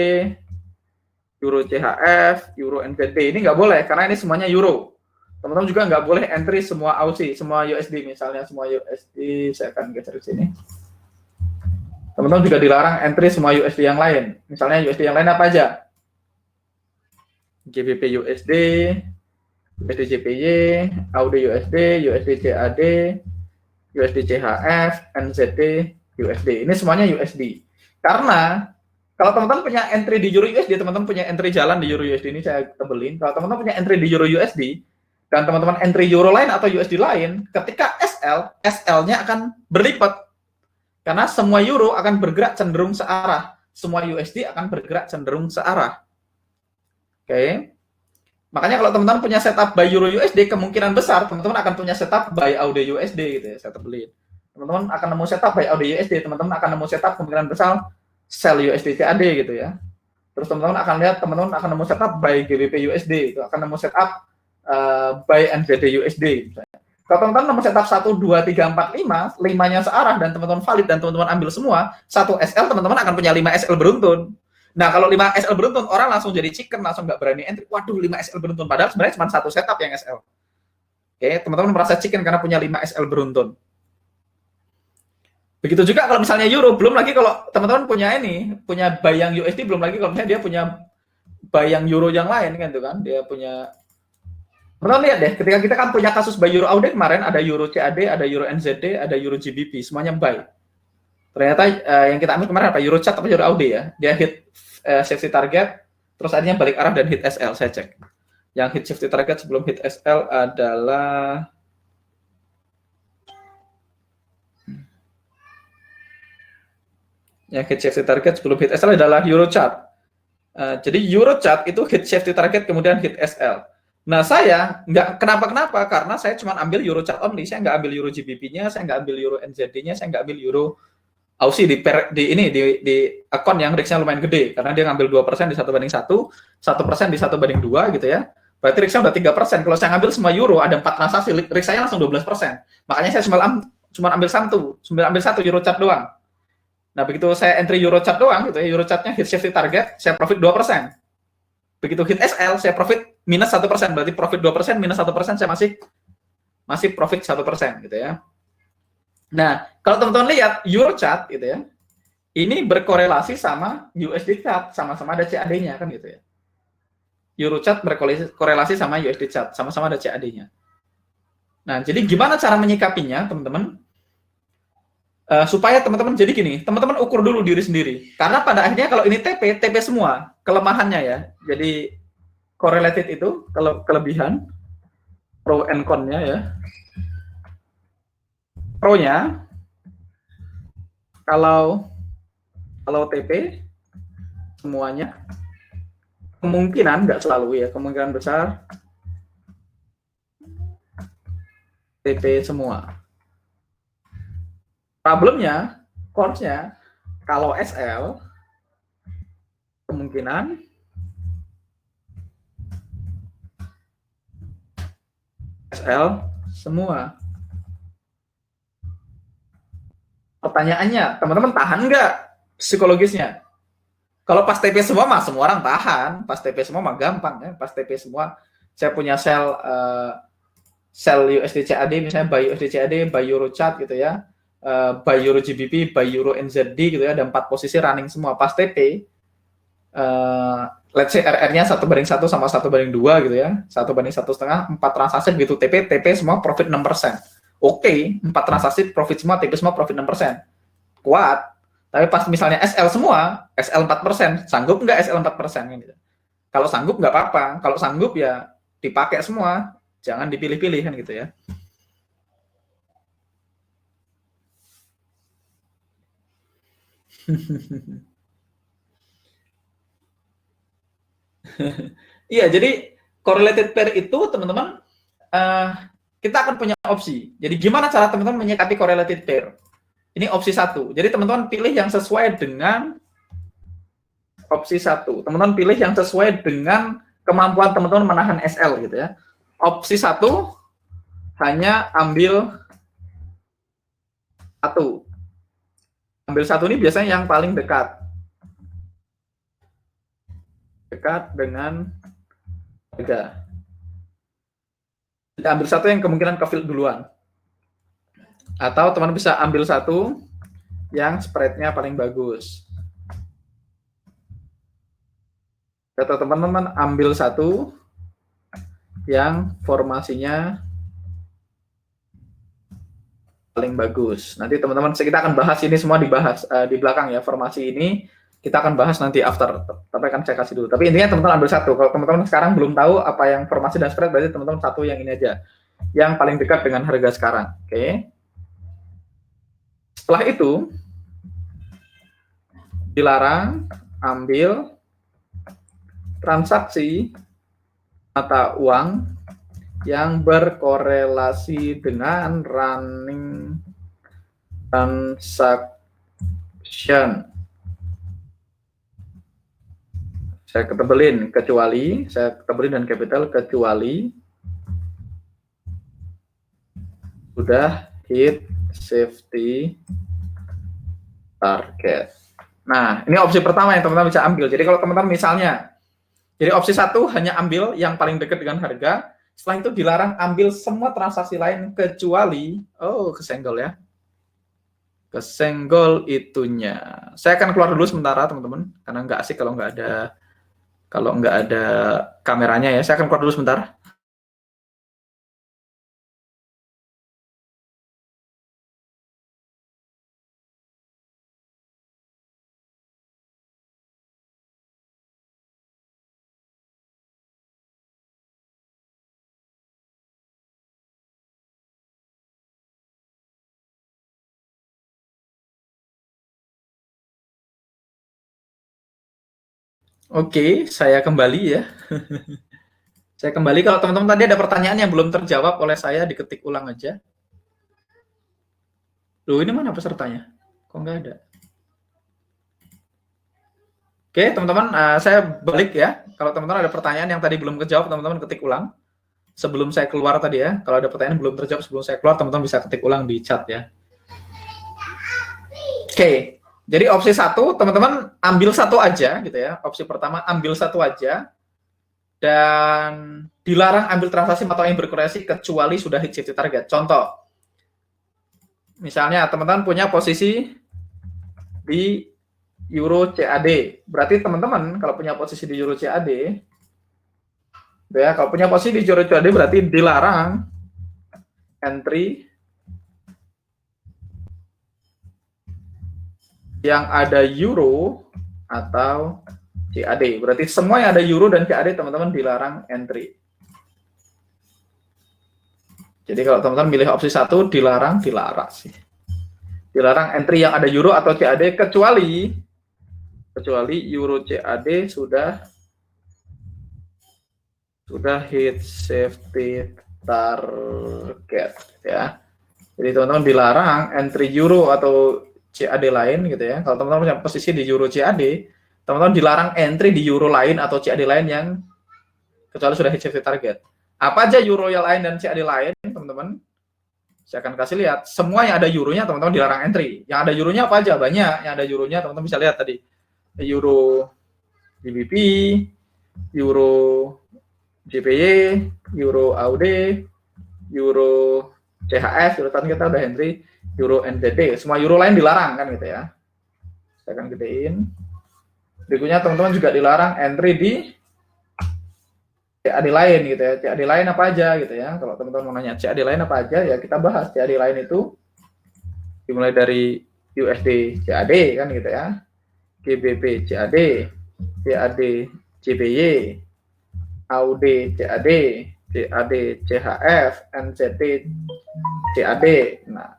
Euro CHF, Euro NZD. Ini nggak boleh, karena ini semuanya Euro. Teman-teman juga nggak boleh entry semua Aussie, semua USD. Misalnya semua USD, saya akan geser ke sini. Teman-teman juga dilarang entry semua USD yang lain. Misalnya USD yang lain apa aja? GBP USD, USD JPY, AUD USD, USD CAD, USD CHF, NZD, USD. Ini semuanya USD. Karena kalau teman-teman punya entry di Euro USD, teman-teman punya entry jalan di Euro USD, ini saya tebelin. Kalau teman-teman punya entry di Euro USD, dan teman-teman entry Euro lain atau USD lain, ketika SL-nya akan berlipat. Karena semua Euro akan bergerak cenderung searah. Semua USD akan bergerak cenderung searah. Oke. Makanya kalau teman-teman punya setup buy Euro USD, kemungkinan besar teman-teman akan punya setup buy AUD USD gitu ya, saya tebelin. Teman-teman akan nemu setup buy AUD USD, teman-teman akan nemu setup kemungkinan besar sell USD CAD gitu ya. Terus teman-teman akan lihat, teman-teman akan nemu setup buy GBP USD, itu akan nemu setup buy NZD USD misalnya. Kalau teman-teman nemu setup 1, 2, 3, 4, 5, 5-nya searah dan teman-teman valid dan teman-teman ambil semua, satu SL teman-teman akan punya 5 SL beruntun. Nah, kalau 5 SL beruntun, orang langsung jadi chicken, langsung nggak berani entry. Waduh, 5 SL beruntun. Padahal sebenarnya cuma satu setup yang SL. Oke, teman-teman merasa chicken karena punya 5 SL beruntun. Begitu juga kalau misalnya Euro, belum lagi kalau teman-teman punya ini, punya buy yang USD, belum lagi kalau misalnya dia punya buy yang Euro yang lain kan, itu kan. Dia punya, teman-teman lihat deh, ketika kita kan punya kasus buy Euro AUD kemarin, ada Euro CAD, ada Euro NZD, ada Euro GBP, semuanya buy. Ternyata yang kita ambil kemarin apa? Euro CAD atau Euro AUD ya? Dia hit safety target, terus akhirnya balik arah dan hit SL, saya cek. Yang hit safety target sebelum hit SL adalah yang hit safety target sebelum hit SL adalah Euro CAD. Jadi Euro CAD itu hit safety target kemudian hit SL. Nah, saya nggak kenapa, karena saya cuma ambil Euro CAD only, saya nggak ambil Euro GBP-nya, saya nggak ambil Euro NZD-nya, saya nggak ambil Euro Aussie di akun yang risknya lumayan gede karena dia ngambil 2% di 1/1, 1% di 1/2 gitu ya. Berarti risknya udah 3%. Kalau saya ngambil semua euro ada 4 transaksi, risk saya langsung 12%. Makanya saya cuma ambil satu euro chart doang. Nah, begitu saya entry euro chart doang gitu ya, euro chartnya hit safety target, saya profit 2%. Begitu hit SL, saya profit minus 1%. Berarti profit 2% minus 1%, saya masih profit 1% gitu ya. Nah, kalau teman-teman lihat euro chart gitu ya, ini berkorelasi sama USD chart, sama-sama ada CAD-nya kan gitu ya. Euro chart berkorelasi sama USD chart, sama-sama ada CAD-nya. Nah, jadi gimana cara menyikapinya, teman-teman? Supaya teman-teman jadi gini, teman-teman ukur dulu diri sendiri. Karena pada akhirnya kalau ini TP semua, kelemahannya ya. Jadi correlated itu kelebihan, pro and con-nya ya. Pro-nya kalau TP semuanya kemungkinan nggak selalu ya, kemungkinan besar TP semua. Problemnya, cons-nya kalau SL kemungkinan SL semua. Pertanyaannya, teman-teman tahan nggak psikologisnya? Kalau pas TP semua mah semua orang tahan, pas TP semua mah gampang ya, pas TP semua saya punya sell USD CAD misalnya buy USD CAD, buy Euro chart gitu ya, buy Euro GBP, buy Euro NZD gitu ya, ada 4 posisi running semua pas TP. Let's say RR-nya 1/1 sama 1/2 gitu ya, 1/1,5, 4 transaksi begitu TP semua profit 6%. Oke, 4 transaksi profit semua, TP semua profit 6%. Kuat. Tapi pas misalnya SL semua, SL 4%, sanggup nggak SL 4%? Gitu. Kalau sanggup nggak apa-apa, kalau sanggup ya dipakai semua, jangan dipilih-pilih kan gitu ya. Iya, jadi correlated pair itu teman-teman kita akan punya opsi. Jadi gimana cara teman-teman menyikapi correlated pair? Ini opsi 1. Jadi teman-teman pilih yang sesuai dengan opsi 1. Teman-teman pilih yang sesuai dengan kemampuan teman-teman menahan SL gitu ya. Opsi 1 hanya ambil 1. Ambil 1 ini biasanya yang paling dekat. Dekat dengan harga. Jadi ambil 1 yang kemungkinan ke-fill duluan. Atau teman bisa ambil 1 yang spread-nya paling bagus. Atau teman-teman ambil 1 yang formasinya paling bagus. Nanti teman-teman kita akan bahas ini semua dibahas di belakang ya, formasi ini kita akan bahas nanti after, tapi akan saya kasih dulu. Tapi intinya teman-teman ambil 1. Kalau teman-teman sekarang belum tahu apa yang formasi dan spread, berarti teman-teman 1 yang ini aja, yang paling dekat dengan harga sekarang. Oke. Setelah itu dilarang ambil transaksi mata uang yang berkorelasi dengan running transaction. Saya ketebelin dan capital kecuali sudah hit safety target. Nah, ini opsi pertama yang teman-teman bisa ambil. Jadi kalau teman-teman misalnya, jadi opsi 1 hanya ambil yang paling dekat dengan harga, setelah itu dilarang ambil semua transaksi lain kecuali, kesenggol ya. Kesenggol itunya. Saya akan keluar dulu sementara teman-teman, karena nggak asik kalau nggak ada kameranya ya. Saya akan keluar dulu sebentar. Oke, saya kembali ya. Saya kembali. Kalau teman-teman tadi ada pertanyaan yang belum terjawab oleh saya, diketik ulang aja. Loh, ini mana pesertanya? Kok nggak ada? Oke, teman-teman, saya balik ya. Kalau teman-teman ada pertanyaan yang tadi belum kejawab, teman-teman ketik ulang. Sebelum saya keluar tadi ya, kalau ada pertanyaan belum terjawab sebelum saya keluar, teman-teman bisa ketik ulang di chat ya. Oke, jadi opsi 1, teman-teman ambil satu aja gitu ya. Opsi pertama ambil satu aja dan dilarang ambil transaksi atau yang berkorelasi kecuali sudah hit safety target. Contoh, misalnya teman-teman punya posisi di Euro CAD. Berarti teman-teman kalau punya posisi di Euro CAD, ya, kalau punya posisi di Euro CAD berarti dilarang entry yang ada Euro atau CAD. Berarti semua yang ada Euro dan CAD teman-teman dilarang entry. Jadi kalau teman-teman milih opsi 1 dilarang sih. Dilarang entry yang ada Euro atau CAD kecuali Euro CAD sudah hit safety target ya. Jadi teman-teman dilarang entry Euro atau CAD lain gitu ya. Kalau teman-teman punya posisi di Euro CAD, teman-teman dilarang entry di Euro lain atau CAD lain yang kecuali sudah hit safety target. Apa aja Euro yang lain dan CAD lain, teman-teman? Saya akan kasih lihat. Semua yang ada Euronya, teman-teman dilarang entry. Yang ada Euronya apa aja? Banyak. Yang ada Euronya, teman-teman bisa lihat tadi. Euro GBP, Euro JPY, Euro AUD, Euro CHF, Euro tadi kita udah entry, Euro NZD. Semua Euro lain dilarang kan gitu ya. Saya akan gedein. Berikutnya teman-teman juga dilarang entry di CAD lain gitu ya. CAD lain apa aja gitu ya. Kalau teman-teman mau nanya CAD lain apa aja ya kita bahas. CAD lain itu dimulai dari USD CAD kan gitu ya. GBP CAD, CAD JPY, AUD CAD, CAD CHF, NZD CAD. Nah,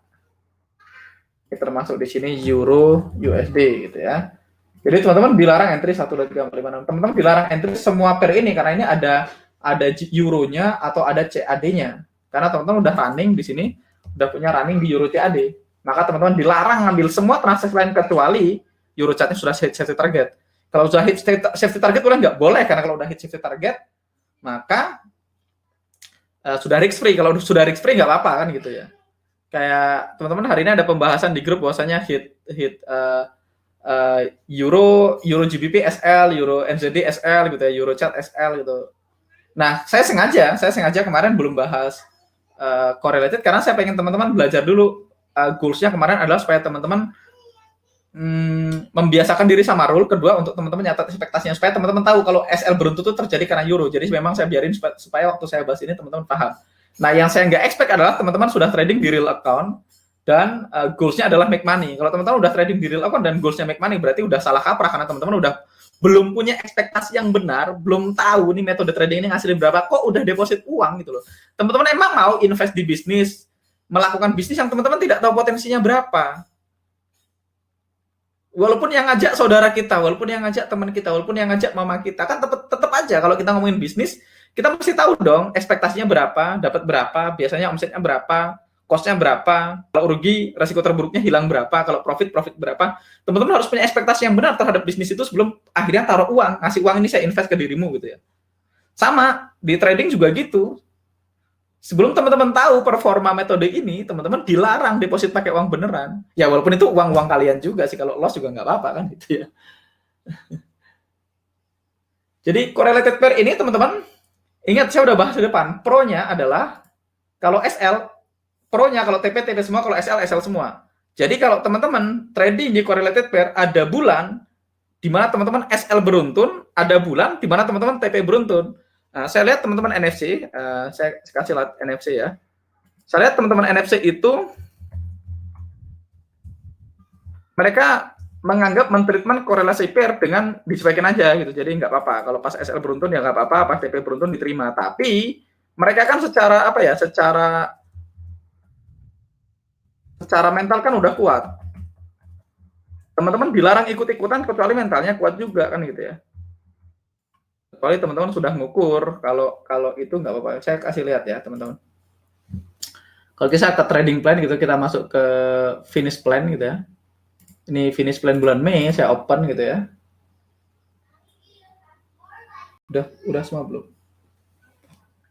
ini termasuk di sini Euro USD gitu ya. Jadi teman-teman dilarang entry 1, 2, 3, 4, 5, 6. Teman-teman dilarang entry semua pair ini karena ini ada Euro-nya atau ada CAD-nya. Karena teman-teman udah running di sini, udah punya running di Euro CAD. Maka teman-teman dilarang ngambil semua transaksi lain kecuali Euro CAD-nya sudah hit safety target. Kalau sudah hit safety target udah nggak boleh, karena kalau udah hit safety target maka sudah risk free. Kalau sudah risk free nggak apa-apa kan gitu ya. Kayak teman-teman hari ini ada pembahasan di grup bahwasanya hit Euro GBP SL, Euro NZD SL gitu ya, Euro CAD SL gitu. Nah, saya sengaja kemarin belum bahas correlated karena saya pengen teman-teman belajar dulu. Goals-nya kemarin adalah supaya teman-teman membiasakan diri sama rule. Kedua, untuk teman-teman nyatat ekspektasinya supaya teman-teman tahu kalau SL beruntut itu terjadi karena Euro. Jadi memang saya biarin supaya waktu saya bahas ini teman-teman paham. Nah, yang saya nggak expect adalah teman-teman sudah trading di real account dan goals-nya adalah make money. Kalau teman-teman udah trading di real account dan goals-nya make money, berarti udah salah kaprah karena teman-teman udah belum punya ekspektasi yang benar, belum tahu nih metode trading ini ngasilin berapa, kok udah deposit uang gitu loh. Teman-teman emang mau invest di bisnis, melakukan bisnis yang teman-teman tidak tahu potensinya berapa. Walaupun yang ngajak saudara kita, walaupun yang ngajak teman kita, walaupun yang ngajak mama kita, kan tetap aja kalau kita ngomongin bisnis, kita mesti tahu dong ekspektasinya berapa, dapat berapa, biasanya omsetnya berapa, cost-nya berapa, kalau rugi, resiko terburuknya hilang berapa, kalau profit berapa. Teman-teman harus punya ekspektasi yang benar terhadap bisnis itu sebelum akhirnya taruh uang, ngasih uang ini saya invest ke dirimu gitu ya. Sama, di trading juga gitu. Sebelum teman-teman tahu performa metode ini, teman-teman dilarang deposit pakai uang beneran. Ya walaupun itu uang-uang kalian juga sih, kalau loss juga nggak apa-apa kan gitu ya. Jadi correlated pair ini teman-teman, ingat saya udah bahas di depan, pro-nya adalah kalau SL, pro-nya kalau TP semua, kalau SL semua. Jadi kalau teman-teman trading di correlated pair, ada bulan di mana teman-teman SL beruntun, ada bulan di mana teman-teman TP beruntun. Nah, saya lihat teman-teman NFC, saya kasih lihat NFC ya. Saya lihat teman-teman NFC itu mereka menganggap mentreatment korelasi pair dengan disesuaikan aja gitu. Jadi nggak apa-apa. Kalau pas SL beruntun ya nggak apa-apa, pas TP beruntun diterima. Tapi mereka kan secara apa ya? Secara mental kan udah kuat. Teman-teman dilarang ikut-ikutan kecuali mentalnya kuat juga kan gitu ya. Kecuali teman-teman sudah ngukur, kalau itu nggak apa-apa. Saya kasih lihat ya teman-teman. Kalau kita ke trading plan gitu, kita masuk ke finish plan gitu ya. Ini finish plan bulan Mei, saya open gitu ya. Udah semua belum?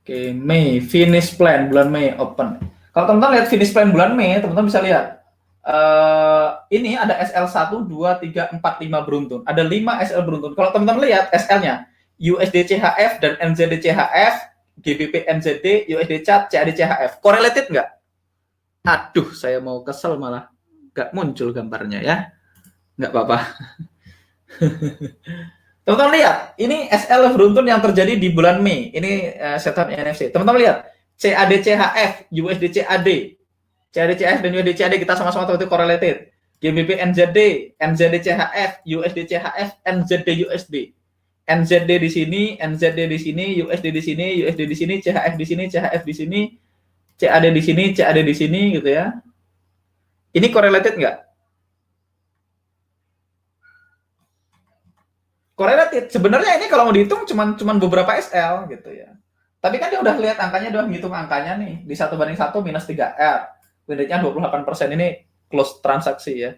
Oke, Mei, finish plan bulan Mei open. Kalau teman-teman lihat finish plan bulan Mei, teman-teman bisa lihat ini ada SL 1, 2, 3, 4, 5 beruntun. Ada 5 SL beruntun. Kalau teman-teman lihat SL-nya, USD CHF dan NZD CHF, GBP NZD, USD CAD, CAD CHF. Correlated nggak? Aduh, saya mau kesel malah. Nggak muncul gambarnya ya. Nggak apa-apa. Teman-teman lihat, ini SL beruntun yang terjadi di bulan Mei. Ini setup NFC. Teman-teman lihat, CAD CHF, USD CAD, CAD CHF dan USD CAD kita sama-sama tahu itu correlated. GBP NZD, NZD CHF, USD CHF, NZD USD. NZD di sini, NZD di sini, USD di sini, USD di sini, CHF di sini, CHF di sini, CAD di sini, CAD di sini gitu ya. Ini correlated nggak? Correlated. Sebenarnya ini kalau mau dihitung cuman beberapa SL gitu ya. Tapi kan dia udah lihat angkanya, udah ngitung angkanya nih. Di 1/1 minus 3R. Win rate-nya 28%. Ini close transaksi ya.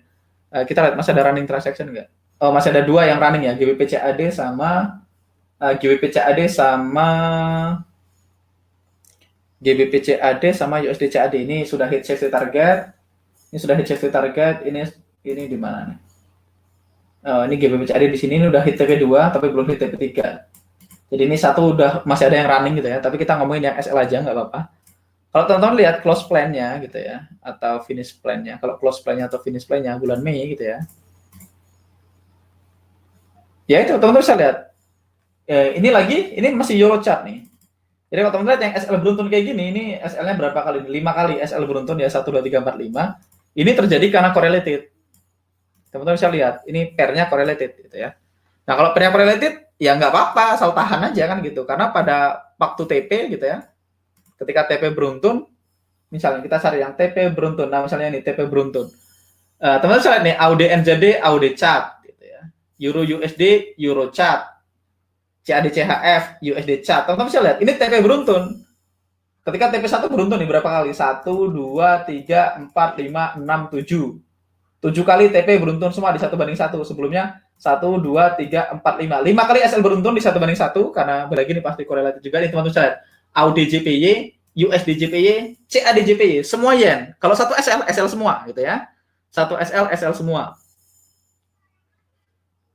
Kita lihat masih ada running transaction nggak? Oh, masih ada 2 yang running ya. GBP CAD sama GBP CAD sama GBP CAD sama USD CAD. Ini sudah hit safety target. Ini sudah hit safety target. Ini di mana nih? Oh, ini GBP CAD di sini ini udah hit TP2 tapi belum hit TP3. Jadi ini satu udah masih ada yang running gitu ya. Tapi kita ngomongin yang SL aja nggak apa-apa. Kalau teman-teman lihat close plan-nya gitu ya, atau finish plan-nya. Kalau close plan-nya atau finish plan-nya bulan Mei gitu ya. Ya itu teman-teman bisa lihat. Ini masih Euro chart nih. Jadi kalau teman-teman lihat yang SL beruntun kayak gini, ini SL-nya berapa kali? 5 kali SL beruntun ya, 1, 2, 3, 4, 5. Ini terjadi karena correlated. Teman-teman bisa lihat, ini pair-nya correlated gitu ya. Nah kalau pair-nya correlated, ya nggak apa-apa, asal tahan aja kan gitu. Karena pada waktu TP gitu ya, ketika TP beruntun, misalnya kita cari yang TP beruntun, nah misalnya ini TP beruntun. Teman-teman bisa lihat nih, AUD NZD, AUD CAD gitu ya. Euro USD, Euro CAD. CAD CHF, USD CAD. Teman-teman bisa lihat, ini TP beruntun. Ketika TP1 beruntun nih berapa kali? 1, 2, 3, 4, 5, 6, 7. 7 kali TP beruntun semua di 1/1. Sebelumnya 1, 2, 3, 4, 5. 5 kali SL beruntun di 1/1 karena lagi ini pasti korelatif juga nih teman-teman saya. AUD JPY, USD JPY, CAD JPY, semua yen. Kalau satu SL, SL semua gitu ya. Satu SL, SL semua.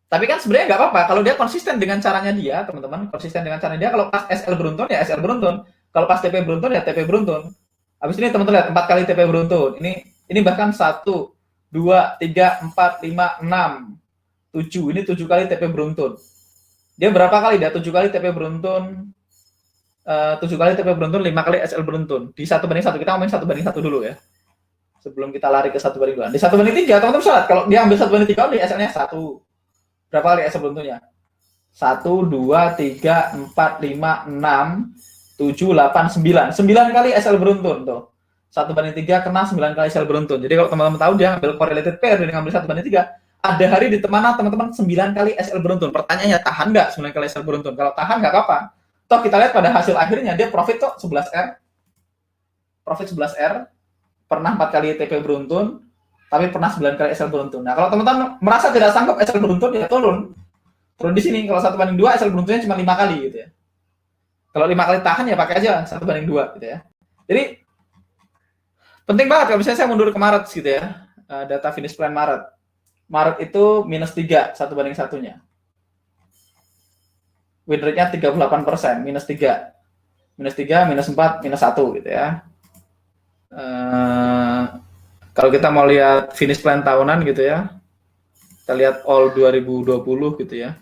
Tapi kan sebenarnya nggak apa-apa kalau dia konsisten dengan caranya dia, teman-teman. Konsisten dengan caranya dia. Kalau pas SL beruntun ya SL beruntun. Kalau pas TP beruntun ya TP beruntun. Habis ini teman-teman lihat 4 kali TP beruntun. Ini bahkan 1, 2, 3, 4, 5, 6, 7. Ini 7 kali TP beruntun. Dia berapa kali? Dia 7 kali TP beruntun. 7 kali TP beruntun, 5 kali SL beruntun. Di 1/1. Kita ngomongin 1/1 dulu ya. Sebelum kita lari ke 1/2. Di 1/3, teman-teman bisa lihat. Kalau dia ambil 1/3, di SL-nya 1. Berapa kali SL beruntunnya? 1, 2, 3, 4, 5, 6, 7, 8, 9. 9 kali SL beruntun tuh. 1/3 kena 9 kali SL beruntun. Jadi kalau teman-teman tahu dia ambil correlated pair dan ngambil 1/3, ada hari di mana teman-teman 9 kali SL beruntun. Pertanyaannya tahan nggak 9 kali SL beruntun? Kalau tahan nggak apa-apa. Toh kita lihat pada hasil akhirnya dia profit kok 11R. Profit 11R. Pernah 4 kali TP beruntun. Tapi pernah 9 kali SL beruntun. Nah, kalau teman-teman merasa tidak sanggup SL beruntun, ya turun. Turun di sini. Kalau 1/2, SL beruntunnya cuma 5 kali gitu ya. Kalau 5 kali tahan, ya pakai aja 1/2 gitu ya. Jadi, penting banget kalau misalnya saya mundur ke Maret gitu ya. Data finish plan Maret. Maret itu minus 3, 1/1-nya. Win rate-nya 38%, minus 3. Minus 3, minus 4, minus 1 gitu ya. Kalau kita mau lihat finish plan tahunan gitu ya, kita lihat all 2020 gitu ya.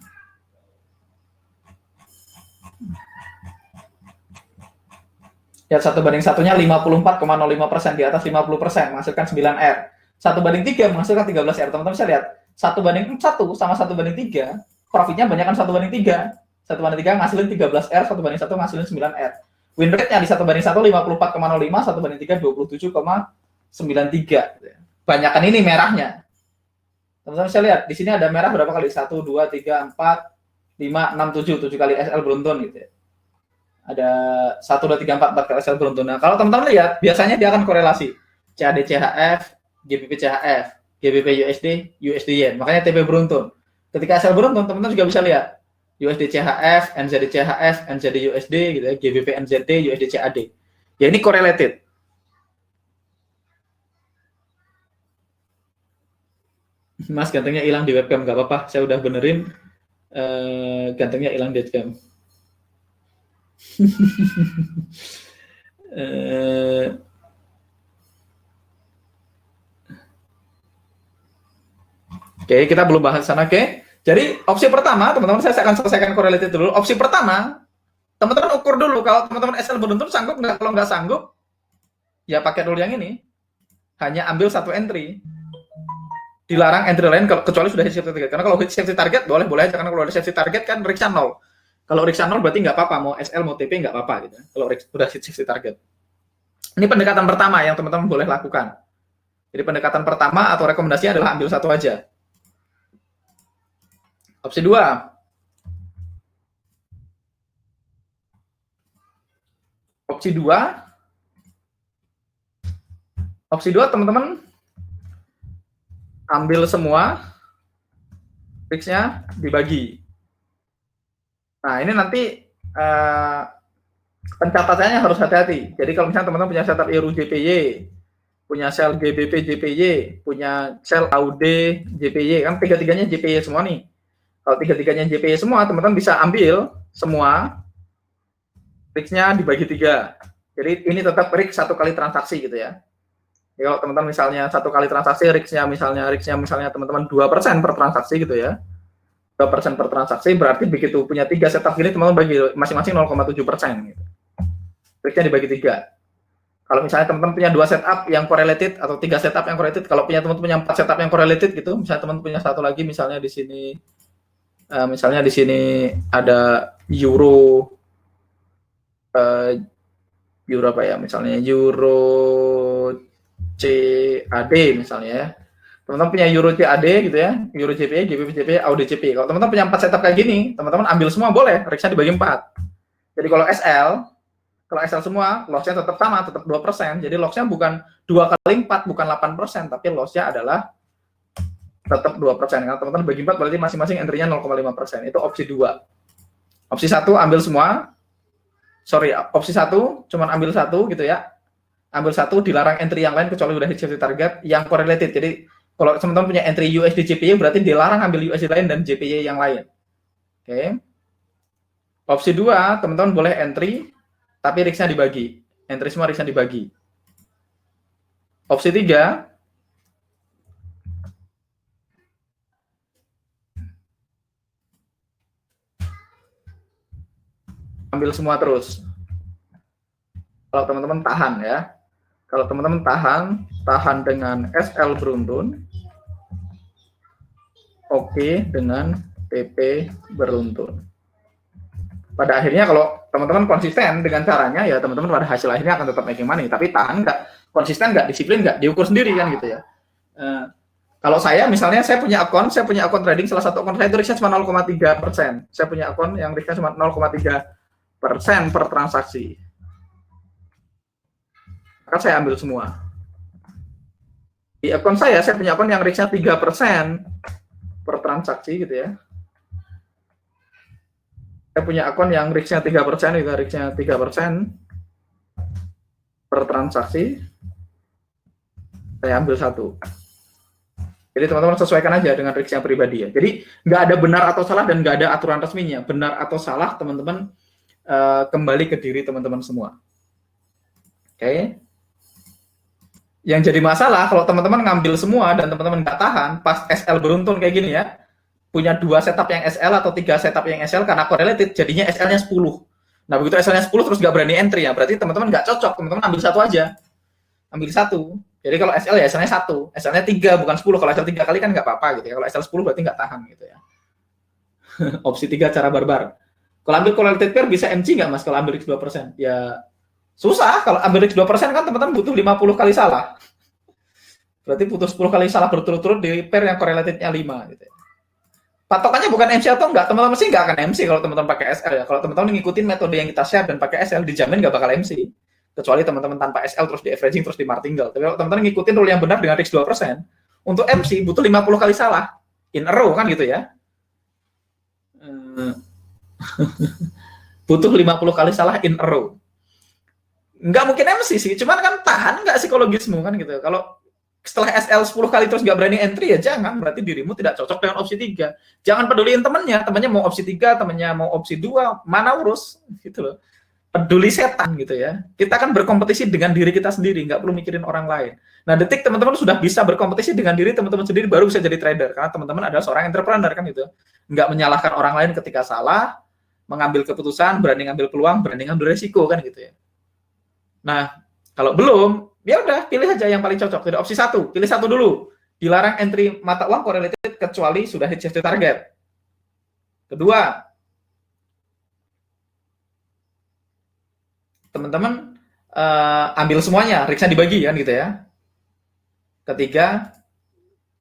Lihat 1/1-nya 54,05%, di atas 50%, menghasilkan 9R. 1/3 menghasilkan 13R. Teman-teman bisa lihat, 1/1 sama 1/3, profitnya banyak kan 1/3. 1/3 ngasilin 13R, 1/1 ngasilin 9R. Win rate-nya di 1/1 54,05, 1/3 27,93. Banyakan ini merahnya. Teman-teman bisa lihat, di sini ada merah berapa kali? 1, 2, 3, 4, 5, 6, 7. 7 kali SL beruntun gitu ya. Ada 1, 2, 3, 4 kali SL beruntun. Nah, kalau teman-teman lihat, biasanya dia akan korelasi. CAD CHF, GBP CHF, GBP USD, USD Yen. Makanya TP beruntun. Ketika SL beruntun, teman-teman juga bisa lihat. USD CHF, NZD CHF, NZD USD gitu ya, GBP NZD, USD CAD. Ya ini correlated. Mas gantengnya hilang di webcam, nggak apa-apa, saya udah benerin. Gantengnya hilang di webcam. Oke, kita belum bahas sana. Oke, jadi opsi pertama, teman-teman, saya akan selesaikan correlated dulu. Opsi pertama, teman-teman ukur dulu kalau teman-teman SL beruntun sanggup nggak. Kalau nggak sanggup, ya pakai dulu yang ini. Hanya ambil satu entry. Dilarang entry lain kecuali sudah hit safety target. Karena kalau hit safety target boleh aja, karena kalau ada safety target kan risknya 0. Kalau risknya 0 berarti nggak apa-apa, mau SL mau TP nggak apa-apa gitu. Kalau sudah hit safety target. Ini pendekatan pertama yang teman-teman boleh lakukan. Jadi pendekatan pertama atau rekomendasinya adalah ambil satu aja. Opsi 2. Opsi 2 teman-teman ambil semua risknya dibagi. Nah, ini nanti pencatatannya harus hati-hati. Jadi kalau misalnya teman-teman punya setup EURU JPY, punya sel GBP JPY, punya sel AUD JPY, kan tiga-tiganya JPY semua nih. Kalau tiga-tiganya JPY semua, teman-teman bisa ambil semua risknya dibagi 3. Jadi ini tetap risk 1 kali transaksi gitu ya. Jadi kalau teman-teman misalnya 1 kali transaksi risknya misalnya teman-teman 2% per transaksi gitu ya. 2% per transaksi berarti begitu punya 3 setup gini teman-teman bagi masing-masing 0,7% gitu. Risknya dibagi 3. Kalau misalnya teman-teman punya 2 setup yang correlated atau 3 setup yang correlated, kalau punya teman-teman punya 4 setup yang correlated gitu, misalnya teman-teman punya satu lagi misalnya di sini ada euro apa ya, misalnya euro CAD misalnya ya. Teman-teman punya euro CAD gitu ya, euro JPY, GBP JPY, AUD JPY. Kalau teman-teman punya 4 setup kayak gini, teman-teman ambil semua boleh, risknya dibagi 4. Jadi kalau SL semua, loss-nya tetap sama, tetap 2%. Jadi loss-nya bukan 2 kali 4, bukan 8%, tapi loss-nya adalah tetap 2%. Karena teman-teman bagi 4 berarti masing-masing entry-nya 0,5%. Itu opsi 2. Opsi 1 ambil semua. Opsi 1 cuman ambil 1 gitu ya. Ambil 1, dilarang entry yang lain kecuali udah hit safety target yang correlated. Jadi kalau teman-teman punya entry USD JPY berarti dilarang ambil USD lain dan JPY yang lain. Oke. Opsi 2, teman-teman boleh entry tapi risknya dibagi. Entry semua risknya dibagi. Opsi 3, ambil semua terus. Kalau teman-teman tahan ya. Kalau teman-teman tahan dengan SL beruntun, oke dengan TP beruntun. Pada akhirnya kalau teman-teman konsisten dengan caranya, ya teman-teman pada hasil akhirnya akan tetap making money. Tapi tahan nggak, konsisten nggak, disiplin nggak, diukur sendiri kan gitu ya. Kalau saya misalnya saya punya akun trading, salah satu akun saya itu risknya cuma 0,3%. Saya punya akun yang risknya cuma 0,3% per transaksi. Maka saya ambil semua. Di akun saya punya akun yang risknya 3% per transaksi gitu ya. Saya punya akun yang risknya 3%, itu risknya 3% per transaksi. Saya ambil 1. Jadi teman-teman sesuaikan aja dengan risknya pribadi ya. Jadi nggak ada benar atau salah dan nggak ada aturan resminya. Benar atau salah teman-teman kembali ke diri teman-teman semua. Oke. Yang jadi masalah kalau teman-teman ngambil semua dan teman-teman nggak tahan, pas SL beruntun kayak gini ya, punya 2 setup yang SL atau 3 setup yang SL karena correlated, jadinya SL-nya 10. Nah begitu SL-nya 10 terus nggak berani entry ya, berarti teman-teman nggak cocok, teman-teman ambil 1 aja. Ambil 1. Jadi kalau SL ya SL-nya 1, SL-nya 3 bukan 10. Kalau SL 3 kali kan nggak apa-apa gitu ya. Kalau SL 10 berarti nggak tahan gitu ya. Opsi 3 cara barbar. Kalau ambil correlated pair bisa MC nggak Mas kalau ambil risk 2%? Ya susah. Kalau ambil risk 2% kan teman-teman butuh 50 kali salah. Berarti butuh 10 kali salah berturut-turut di pair yang correlatednya 5 gitu ya. Patokannya bukan MC atau enggak, teman-teman sih nggak akan MC kalau teman-teman pakai SL ya. Kalau teman-teman ngikutin metode yang kita share dan pakai SL, dijamin nggak bakal MC. Kecuali teman-teman tanpa SL terus di averaging terus di martingale. Tapi kalau teman-teman ngikutin rule yang benar dengan risk 2%, untuk MC butuh 50 kali salah in a row kan gitu ya. Butuh 50 kali salah in a row. Nggak mungkin MC sih, cuman kan tahan nggak psikologismu kan gitu. Kalau setelah SL 10 kali terus nggak berani entry ya jangan, berarti dirimu tidak cocok dengan opsi 3. Jangan peduliin temannya mau opsi 3, temannya mau opsi 2, mana urus gitu loh. Peduli setan gitu ya. Kita kan berkompetisi dengan diri kita sendiri, nggak perlu mikirin orang lain. Nah, detik teman-teman sudah bisa berkompetisi dengan diri teman-teman sendiri baru bisa jadi trader, karena teman-teman adalah seorang entrepreneur kan gitu. Nggak menyalahkan orang lain ketika salah, mengambil keputusan, berani ngambil peluang, berani ngambil resiko kan gitu ya. Nah, kalau belum, ya udah pilih aja yang paling cocok. Tidak opsi 1, pilih 1 dulu. Dilarang entry mata uang correlated kecuali sudah hit safety target. Kedua, teman-teman ambil semuanya, risknya dibagi kan gitu ya. Ketiga,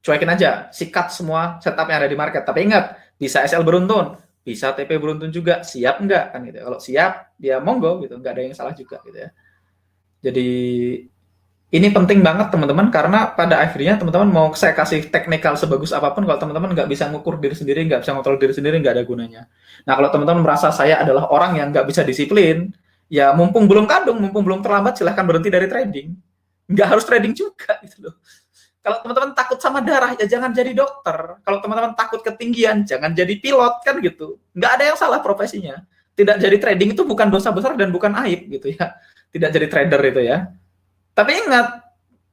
cuekin aja, sikat semua setup yang ada di market. Tapi ingat, bisa SL beruntun, bisa TP beruntun juga. Siap enggak kan gitu. Kalau siap, dia monggo gitu, enggak ada yang salah juga gitu ya. Jadi ini penting banget teman-teman, karena pada akhirnya teman-teman mau saya kasih teknikal sebagus apapun, kalau teman-teman nggak bisa ngukur diri sendiri, nggak bisa ngontrol diri sendiri, nggak ada gunanya. Nah, kalau teman-teman merasa saya adalah orang yang nggak bisa disiplin, ya mumpung belum kadung, mumpung belum terlambat, silahkan berhenti dari trading. Nggak harus trading juga gitu loh. Kalau teman-teman takut sama darah, ya jangan jadi dokter. Kalau teman-teman takut ketinggian, jangan jadi pilot kan gitu. Nggak ada yang salah profesinya. Tidak jadi trading itu bukan dosa besar dan bukan aib gitu ya. Tidak jadi trader itu ya. Tapi ingat,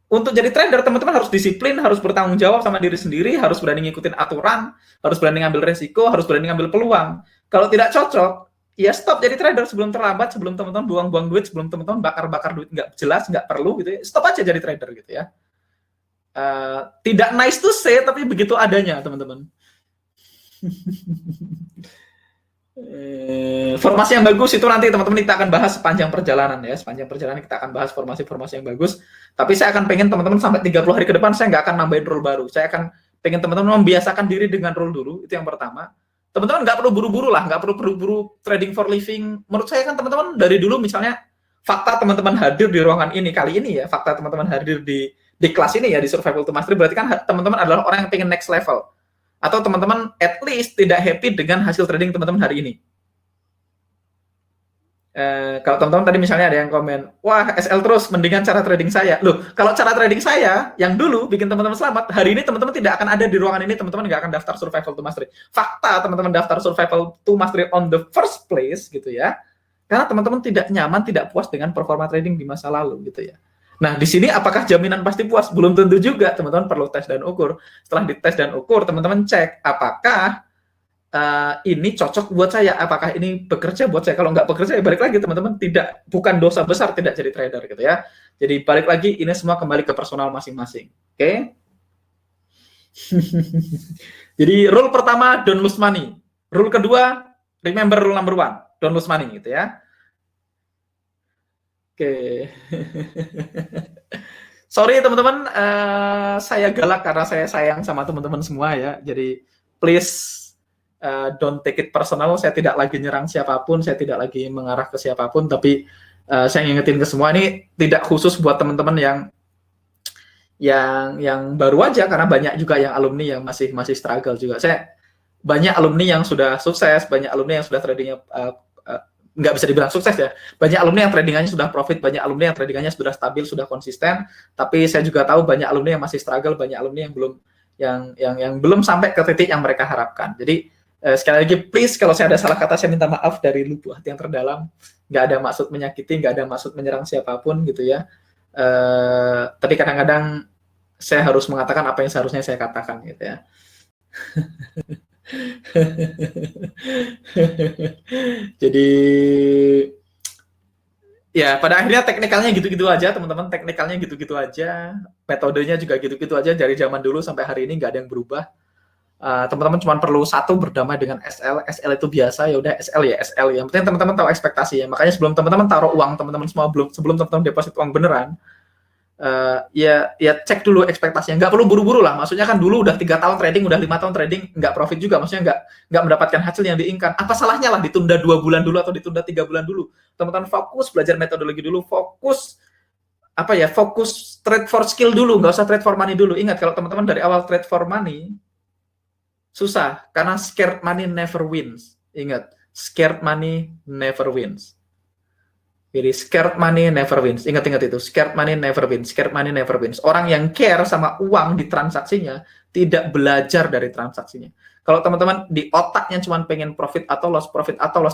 untuk jadi trader teman-teman harus disiplin, harus bertanggung jawab sama diri sendiri, harus berani ngikutin aturan, harus berani ngambil resiko, harus berani ngambil peluang. Kalau tidak cocok, ya stop jadi trader sebelum terlambat, sebelum teman-teman buang-buang duit, sebelum teman-teman bakar-bakar duit nggak jelas, nggak perlu gitu ya. Stop aja jadi trader gitu ya. Tidak nice to say, tapi begitu adanya teman-teman. Formasi yang bagus itu nanti teman-teman kita akan bahas sepanjang perjalanan ya. Sepanjang perjalanan kita akan bahas formasi-formasi yang bagus. Tapi saya akan pengen teman-teman sampai 30 hari ke depan saya nggak akan nambahin rule baru. Saya akan pengen teman-teman membiasakan diri dengan rule dulu. Itu yang pertama. Teman-teman nggak perlu buru-buru lah, nggak perlu buru-buru trading for living. Menurut saya kan teman-teman dari dulu misalnya fakta teman-teman hadir di ruangan ini kali ini ya, fakta teman-teman hadir di kelas ini ya, di Survival to Mastery, berarti kan teman-teman adalah orang yang pengen next level. Atau teman-teman at least tidak happy dengan hasil trading teman-teman hari ini. Kalau teman-teman tadi misalnya ada yang komen, wah SL terus, mendingan cara trading saya. Loh, kalau cara trading saya yang dulu bikin teman-teman selamat, hari ini teman-teman tidak akan ada di ruangan ini, teman-teman nggak akan daftar Survival to Mastery. Fakta teman-teman daftar Survival to Mastery on the first place gitu ya, karena teman-teman tidak nyaman, tidak puas dengan performa trading di masa lalu gitu ya. Nah, di sini apakah jaminan pasti puas? Belum tentu juga, teman-teman perlu tes dan ukur. Setelah dites dan ukur, teman-teman cek apakah ini cocok buat saya, apakah ini bekerja buat saya. Kalau nggak bekerja, ya balik lagi teman-teman, bukan dosa besar tidak jadi trader gitu ya. Jadi balik lagi, ini semua kembali ke personal masing-masing. Oke? Jadi rule pertama, don't lose money. Rule kedua, remember rule number 1, don't lose money gitu ya. Oke. Sorry teman-teman, saya galak karena saya sayang sama teman-teman semua ya. Jadi please don't take it personal. Saya tidak lagi nyerang siapapun, saya tidak lagi mengarah ke siapapun, tapi saya ngingetin ke semua, ini tidak khusus buat teman-teman yang baru aja, karena banyak juga yang alumni yang masih struggle juga. Saya banyak alumni yang sudah sukses, banyak alumni yang sudah tradingnya nggak bisa dibilang sukses ya. Banyak alumni yang tradingannya sudah profit, banyak alumni yang tradingannya sudah stabil, sudah konsisten. Tapi saya juga tahu banyak alumni yang masih struggle, banyak alumni yang belum sampai ke titik yang mereka harapkan. Jadi sekali lagi, please, kalau saya ada salah kata, saya minta maaf dari lubuk hati yang terdalam. Nggak ada maksud menyakiti, nggak ada maksud menyerang siapapun gitu ya. Tapi kadang-kadang saya harus mengatakan apa yang seharusnya saya katakan gitu ya. Jadi ya pada akhirnya teknikalnya gitu-gitu aja teman-teman, teknikalnya gitu-gitu aja, metodenya juga gitu-gitu aja dari zaman dulu sampai hari ini, nggak ada yang berubah. Teman-teman cuma perlu satu, berdamai dengan SL itu biasa, ya udah SL ya. Yang penting teman-teman tahu ekspektasi ya. Makanya sebelum teman-teman taruh uang teman-teman semua, sebelum teman-teman deposit uang beneran, ya cek dulu ekspektasinya. Nggak perlu buru-buru lah. Maksudnya kan dulu udah 3 tahun trading, udah 5 tahun trading, nggak profit juga. Maksudnya nggak mendapatkan hasil yang diinginkan. Apa salahnya lah ditunda 2 bulan dulu atau ditunda 3 bulan dulu. Teman-teman fokus belajar metodologi dulu, fokus trade for skill dulu, nggak usah trade for money dulu. Ingat, kalau teman-teman dari awal trade for money, susah, karena scared money never wins. Ingat, Scared money never wins. Jadi scared money never wins. Ingat-ingat itu. Scared money never wins. Scared money never wins. Orang yang care sama uang di transaksinya tidak belajar dari transaksinya. Kalau teman-teman di otaknya cuma pengen profit atau loss,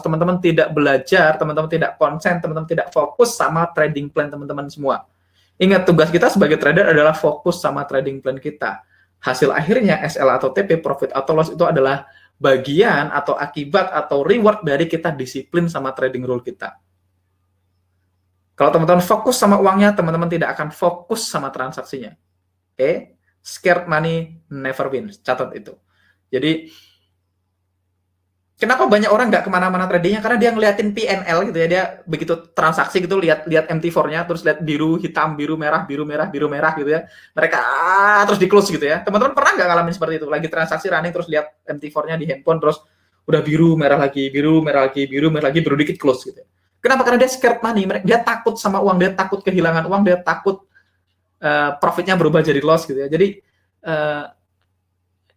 teman-teman tidak belajar, teman-teman tidak konsen, teman-teman tidak fokus sama trading plan teman-teman semua. Ingat, tugas kita sebagai trader adalah fokus sama trading plan kita. Hasil akhirnya SL atau TP, profit atau loss itu adalah bagian atau akibat atau reward dari kita disiplin sama trading rule kita. Kalau teman-teman fokus sama uangnya, teman-teman tidak akan fokus sama transaksinya. Oke? Scared money never wins. Catat itu. Jadi, kenapa banyak orang nggak kemana-mana tradingnya? Karena dia ngeliatin PNL gitu ya. Dia begitu transaksi gitu, lihat MT4-nya, terus lihat biru, hitam, biru, merah gitu ya. Mereka terus di close gitu ya. Teman-teman pernah nggak ngalamin seperti itu? Lagi transaksi running, terus lihat MT4-nya di handphone, terus udah biru, merah lagi, baru dikit close gitu ya. Kenapa? Karena dia scared money, dia takut sama uang, dia takut kehilangan uang, dia takut profitnya berubah jadi loss gitu ya. Jadi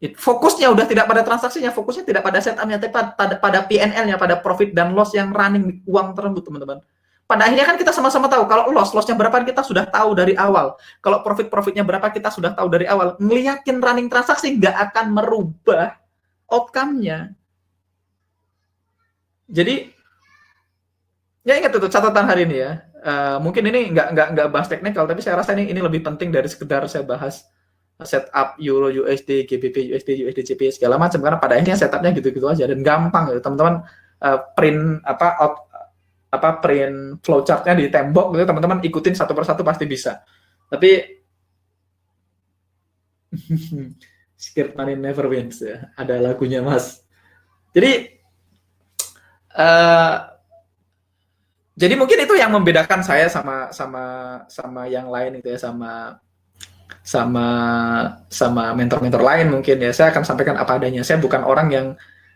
fokusnya udah tidak pada transaksinya, fokusnya tidak pada setupnya, tapi pada PNL-nya, pada profit dan loss yang running uang tersebut, teman-teman. Pada akhirnya kan kita sama-sama tahu, kalau loss-nya berapa kita sudah tahu dari awal. Kalau profit-profitnya berapa kita sudah tahu dari awal. Ngeliatin running transaksi nggak akan merubah outcome-nya. Jadi, ya ingat itu catatan hari ini ya. Mungkin ini nggak bahas teknikal, tapi saya rasa ini lebih penting dari sekedar saya bahas setup Euro USD, GBP USD, USD CP segala macam, karena pada akhirnya setupnya gitu-gitu aja dan gampang gitu. Teman-teman print print flowchartnya di tembok gitu, teman-teman ikutin satu persatu pasti bisa. Tapi scared money never wins ya. Ada lagunya Mas. Jadi mungkin itu yang membedakan saya sama yang lain itu ya, sama mentor-mentor lain mungkin ya. Saya akan sampaikan apa adanya. Saya bukan orang yang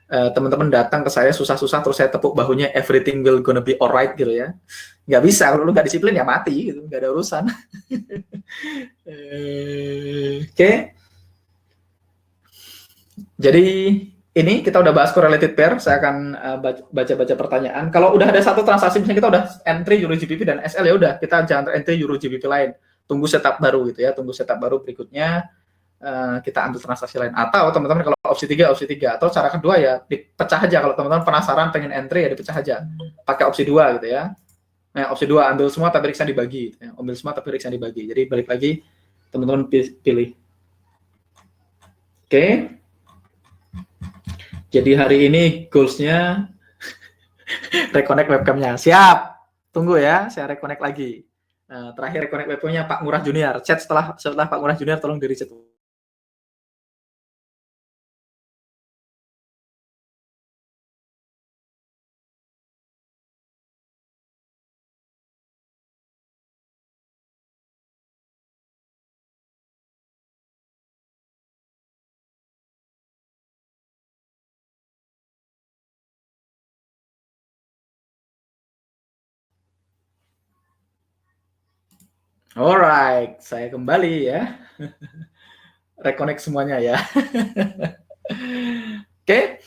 teman-teman datang ke saya susah-susah terus saya tepuk bahunya everything will gonna be alright gitu ya. Nggak bisa, kalau lu nggak disiplin ya mati gitu, nggak ada urusan. Oke. Jadi ini kita udah bahas correlated pair. Saya akan baca-baca pertanyaan. Kalau udah ada satu transaksi, misalnya kita udah entry Euro GBP dan SL, ya udah kita jangan entry Euro GBP lain. Tunggu setup baru gitu ya. Tunggu setup baru berikutnya kita ambil transaksi lain. Atau teman-teman kalau opsi 3 atau cara kedua ya dipecah aja. Kalau teman-teman penasaran pengen entry ya dipecah aja. Pakai opsi 2 gitu ya. Nah, opsi 2 ambil semua tapi risknya dibagi gitu ya. Ambil semua tapi risknya dibagi. Jadi balik lagi teman-teman pilih. Oke. Jadi hari ini goals-nya reconnect webcam-nya. Siap. Tunggu ya, saya reconnect lagi. Terakhir reconnect webcam-nya Pak Ngurah Junior. Chat setelah Pak Ngurah Junior tolong di-reset. Alright, saya kembali ya. Reconnect semuanya ya. Oke.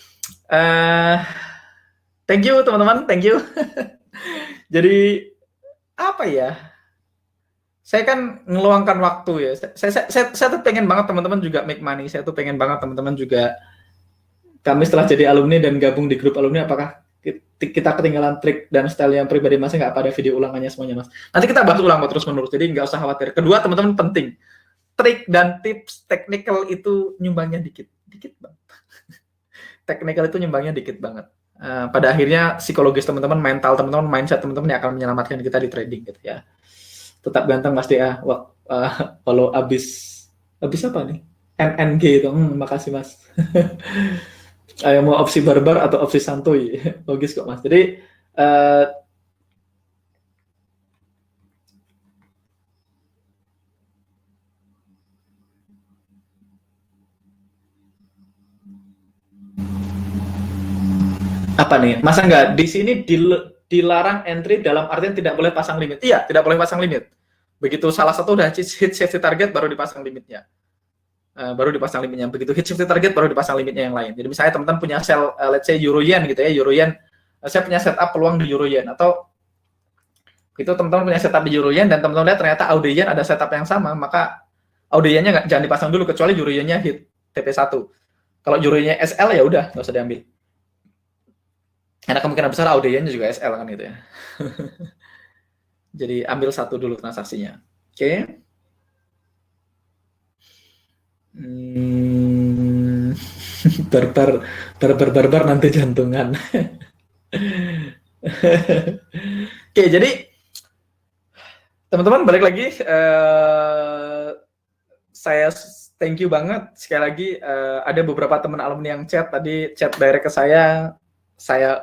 Thank you teman-teman, thank you. Jadi apa ya? Saya kan ngeluangkan waktu ya. Saya tuh pengen banget teman-teman juga make money. Saya tuh pengen banget teman-teman juga. Kami setelah jadi alumni dan gabung di grup alumni, apakah kita ketinggalan trik dan style yang pribadi Mas nggak pada video ulangannya semuanya Mas? Nanti kita bahas ulang terus menerus, jadi nggak usah khawatir. Kedua teman-teman penting, trik dan tips technical itu nyumbangnya dikit banget. Technical itu nyumbangnya dikit banget. Pada akhirnya psikologis teman-teman, mental teman-teman, mindset teman-teman yang akan menyelamatkan kita di trading gitu ya. Tetap ganteng Mas Dea. Kalau abis apa nih? MNG itu, makasih Mas. Ayo mau opsi barbar atau opsi santuy, logis kok Mas. Jadi apa nih? Masa nggak di sini dilarang entry dalam artian tidak boleh pasang limit? Iya, tidak boleh pasang limit. Begitu salah satu udah hit safety target baru dipasang limitnya. Begitu hit safety target baru dipasang limitnya yang lain. Jadi misalnya teman-teman punya sell let's say euro yen gitu ya, euro yen saya punya setup peluang di euro yen, atau itu teman-teman punya setup di euro yen dan teman-teman lihat ternyata AUD yen ada setup yang sama, maka AUD yen-nya jangan dipasang dulu kecuali euro yen-nya hit TP1. Kalau euro yen-nya SL ya udah nggak usah diambil. Karena kemungkinan besar AUD yen-nya juga SL kan gitu ya. Jadi ambil satu dulu transaksinya. Oke. Barbar nanti jantungan. Oke, jadi teman-teman balik lagi, saya thank you banget sekali lagi. Ada beberapa teman alumni yang chat tadi, chat direct ke saya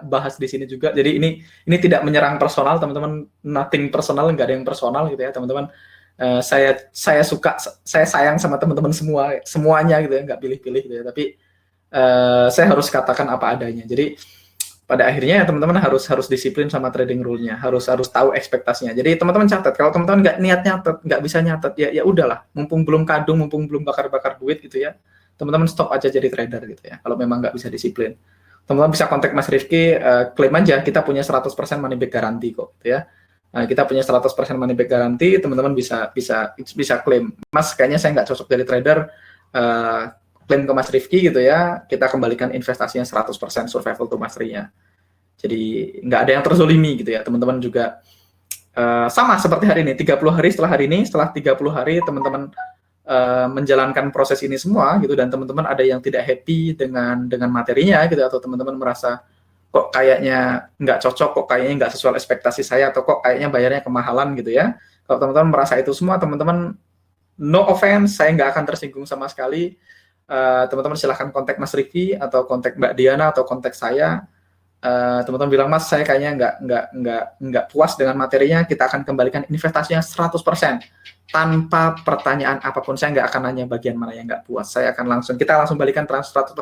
bahas di sini juga. Jadi ini tidak menyerang personal, teman-teman, nothing personal, nggak ada yang personal gitu ya, teman-teman. Saya suka, saya sayang sama teman-teman semuanya gitu ya, nggak pilih-pilih gitu ya. Tapi saya harus katakan apa adanya. Jadi pada akhirnya teman-teman harus disiplin sama trading rule-nya, harus tahu ekspektasinya. Jadi teman-teman catat, kalau teman-teman nggak niat nyatet, nggak bisa nyatet, ya udahlah, mumpung belum kadung, mumpung belum bakar duit gitu ya, teman-teman stop aja jadi trader gitu ya, kalau memang nggak bisa disiplin. Teman-teman bisa kontak Mas Rifki, klaim aja, kita punya 100% money back garanti kok gitu ya. Kita punya 100% money back garanti, teman-teman bisa klaim, Mas kayaknya saya nggak cocok jadi trader, klaim ke Mas Rifki gitu ya, kita kembalikan investasinya 100% survival to mastery-nya. Jadi nggak ada yang terzolimi gitu ya, teman-teman juga sama seperti hari ini, 30 hari setelah hari ini, setelah 30 hari teman-teman menjalankan proses ini semua gitu, dan teman-teman ada yang tidak happy dengan materinya gitu, atau teman-teman merasa kok kayaknya nggak cocok, kok kayaknya nggak sesuai ekspektasi saya, atau kok kayaknya bayarnya kemahalan gitu ya. Kalau teman-teman merasa itu semua, teman-teman no offense, saya nggak akan tersinggung sama sekali. Teman-teman silahkan kontak Mas Rifki atau kontak Mbak Diana atau kontak saya. Teman-teman bilang, Mas saya kayaknya nggak puas dengan materinya, kita akan kembalikan investasinya 100% tanpa pertanyaan apapun. Saya nggak akan nanya bagian mana yang nggak puas, kita langsung balikan 100%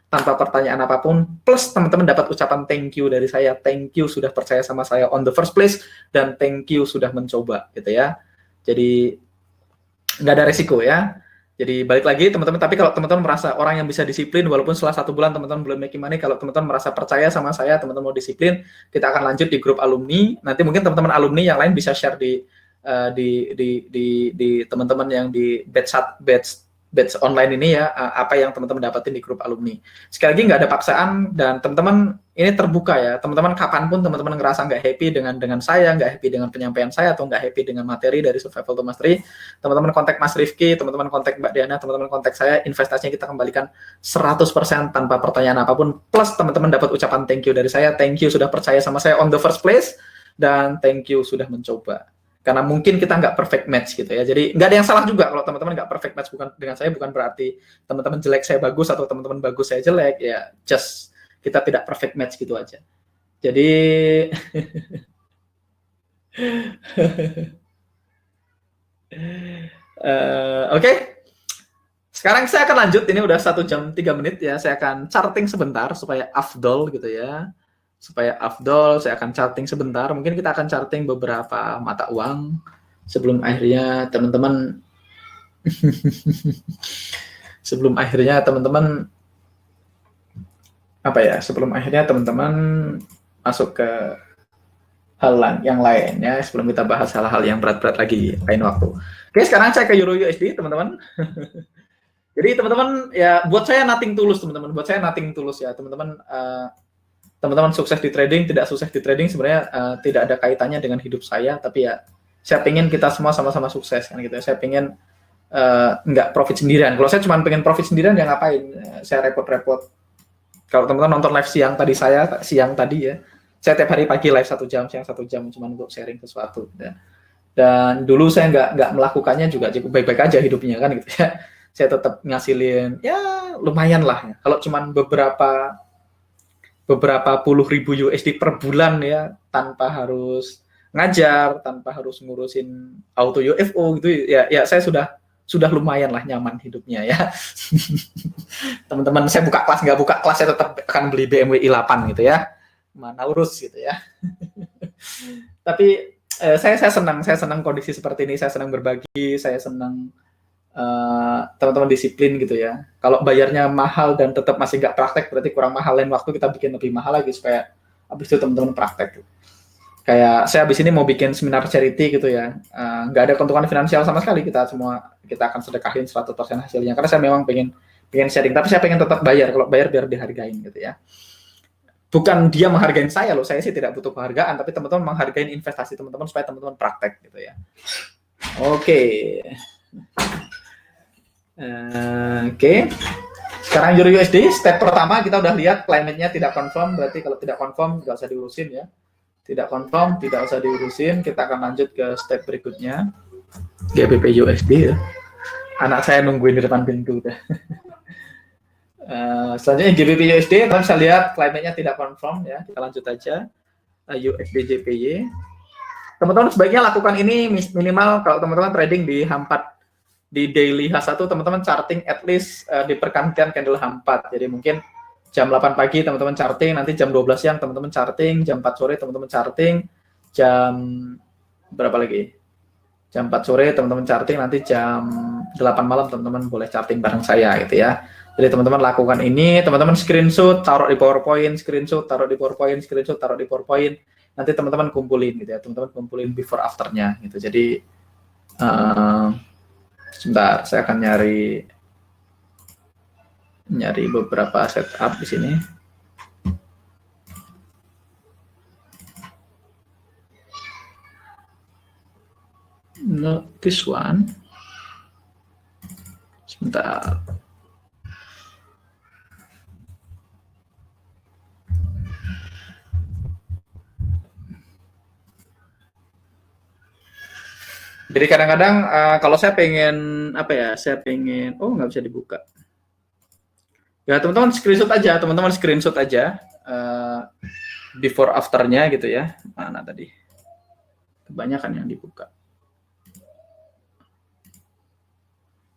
tanpa pertanyaan apapun, plus teman-teman dapat ucapan thank you dari saya, thank you sudah percaya sama saya on the first place, dan thank you sudah mencoba gitu ya. Jadi nggak ada resiko ya. Jadi balik lagi teman-teman, tapi kalau teman-teman merasa orang yang bisa disiplin walaupun setelah 1 bulan teman-teman belum making money, kalau teman-teman merasa percaya sama saya, teman-teman mau disiplin, kita akan lanjut di grup alumni. Nanti mungkin teman-teman alumni yang lain bisa share di teman-teman yang di batch online ini ya, apa yang teman-teman dapatin di grup alumni. Sekali lagi nggak ada paksaan, dan teman-teman ini terbuka ya, teman-teman kapanpun teman-teman ngerasa nggak happy dengan saya, nggak happy dengan penyampaian saya, atau nggak happy dengan materi dari Survival to Mastery, teman-teman kontak Mas Rifki, teman-teman kontak Mbak Diana, teman-teman kontak saya, investasinya kita kembalikan 100% tanpa pertanyaan apapun, plus teman-teman dapat ucapan thank you dari saya, thank you sudah percaya sama saya on the first place, dan thank you sudah mencoba. Karena mungkin kita nggak perfect match gitu ya. Jadi nggak ada yang salah juga kalau teman-teman nggak perfect match dengan saya, bukan berarti teman-teman jelek saya bagus atau teman-teman bagus saya jelek ya. Just kita tidak perfect match gitu aja. Jadi oke. Sekarang saya akan lanjut, ini udah 1 jam 3 menit ya. Saya akan charting sebentar supaya afdol gitu ya. Supaya afdol, saya akan charting sebentar. Mungkin kita akan charting beberapa mata uang sebelum akhirnya teman-teman sebelum akhirnya teman-teman masuk ke hal yang lain ya, sebelum kita bahas hal-hal yang berat-berat lagi lain waktu. Oke, sekarang saya ke Euro USD, teman-teman. Jadi teman-teman ya, buat saya nothing tulus teman-teman. Buat saya nothing tulus ya, teman-teman. Teman-teman sukses di trading, tidak sukses di trading sebenarnya tidak ada kaitannya dengan hidup saya, tapi ya saya pengen kita semua sama-sama sukses kan gitu ya. Saya pengen nggak profit sendirian. Kalau saya cuma pengen profit sendirian ya ngapain? Saya repot-repot. Kalau teman-teman nonton live siang tadi ya, saya tiap hari pagi live 1 jam, siang 1 jam cuma untuk sharing sesuatu. Dan dulu saya nggak melakukannya juga cukup baik-baik aja hidupnya kan gitu ya. Saya tetap ngasilin ya lumayan lah ya. Kalau cuma beberapa puluh ribu USD per bulan ya, tanpa harus ngajar, tanpa harus ngurusin auto UFO gitu ya saya sudah lumayan lah nyaman hidupnya ya. Teman-teman, saya buka kelas nggak buka kelas, saya tetap akan beli BMW i8 gitu ya, mana urus gitu ya. Tapi saya senang kondisi seperti ini, saya senang berbagi, saya senang teman-teman disiplin gitu ya. Kalau bayarnya mahal dan tetap masih nggak praktek, berarti kurang mahal. Lain waktu kita bikin lebih mahal lagi supaya habis itu teman-teman praktek. Kayak saya habis ini mau bikin seminar charity gitu ya, nggak ada keuntungan finansial sama sekali, kita akan sedekahin 100% hasilnya, karena saya memang pengen sharing, tapi saya pengen tetap bayar, kalau bayar biar dihargain gitu ya. Bukan dia menghargain saya loh, saya sih tidak butuh penghargaan, tapi teman-teman menghargain investasi teman-teman supaya teman-teman praktek gitu ya. Oke. Sekarang Euro USD, step pertama kita udah lihat climate-nya tidak confirm, berarti kalau tidak confirm nggak usah diurusin ya. Tidak confirm, tidak usah diurusin. Kita akan lanjut ke step berikutnya. GBP USD ya. Anak saya nungguin di depan pintu udah. Selanjutnya GBP USD, teman bisa lihat climate-nya tidak confirm ya. Kita lanjut aja. USD JPY. Teman-teman sebaiknya lakukan ini minimal kalau teman-teman trading di H4 di daily H1, teman-teman charting at least di pergantian candle H4. Jadi mungkin jam 8 pagi teman-teman charting, nanti jam 12 siang teman-teman charting, jam 4 sore teman-teman charting, jam berapa lagi? Jam 4 sore teman-teman charting, nanti jam 8 malam teman-teman boleh charting bareng saya gitu ya. Jadi teman-teman lakukan ini, teman-teman screenshot, taruh di PowerPoint, screenshot, taruh di PowerPoint, screenshot, taruh di PowerPoint. Nanti teman-teman kumpulin gitu ya, teman-teman kumpulin before afternya gitu. Jadi sebentar, saya akan nyari beberapa setup di sini. No, this one. Sebentar. Jadi kadang-kadang kalau saya pengen nggak bisa dibuka. Ya teman-teman screenshot aja before afternya gitu ya. Mana tadi? Kebanyakan yang dibuka.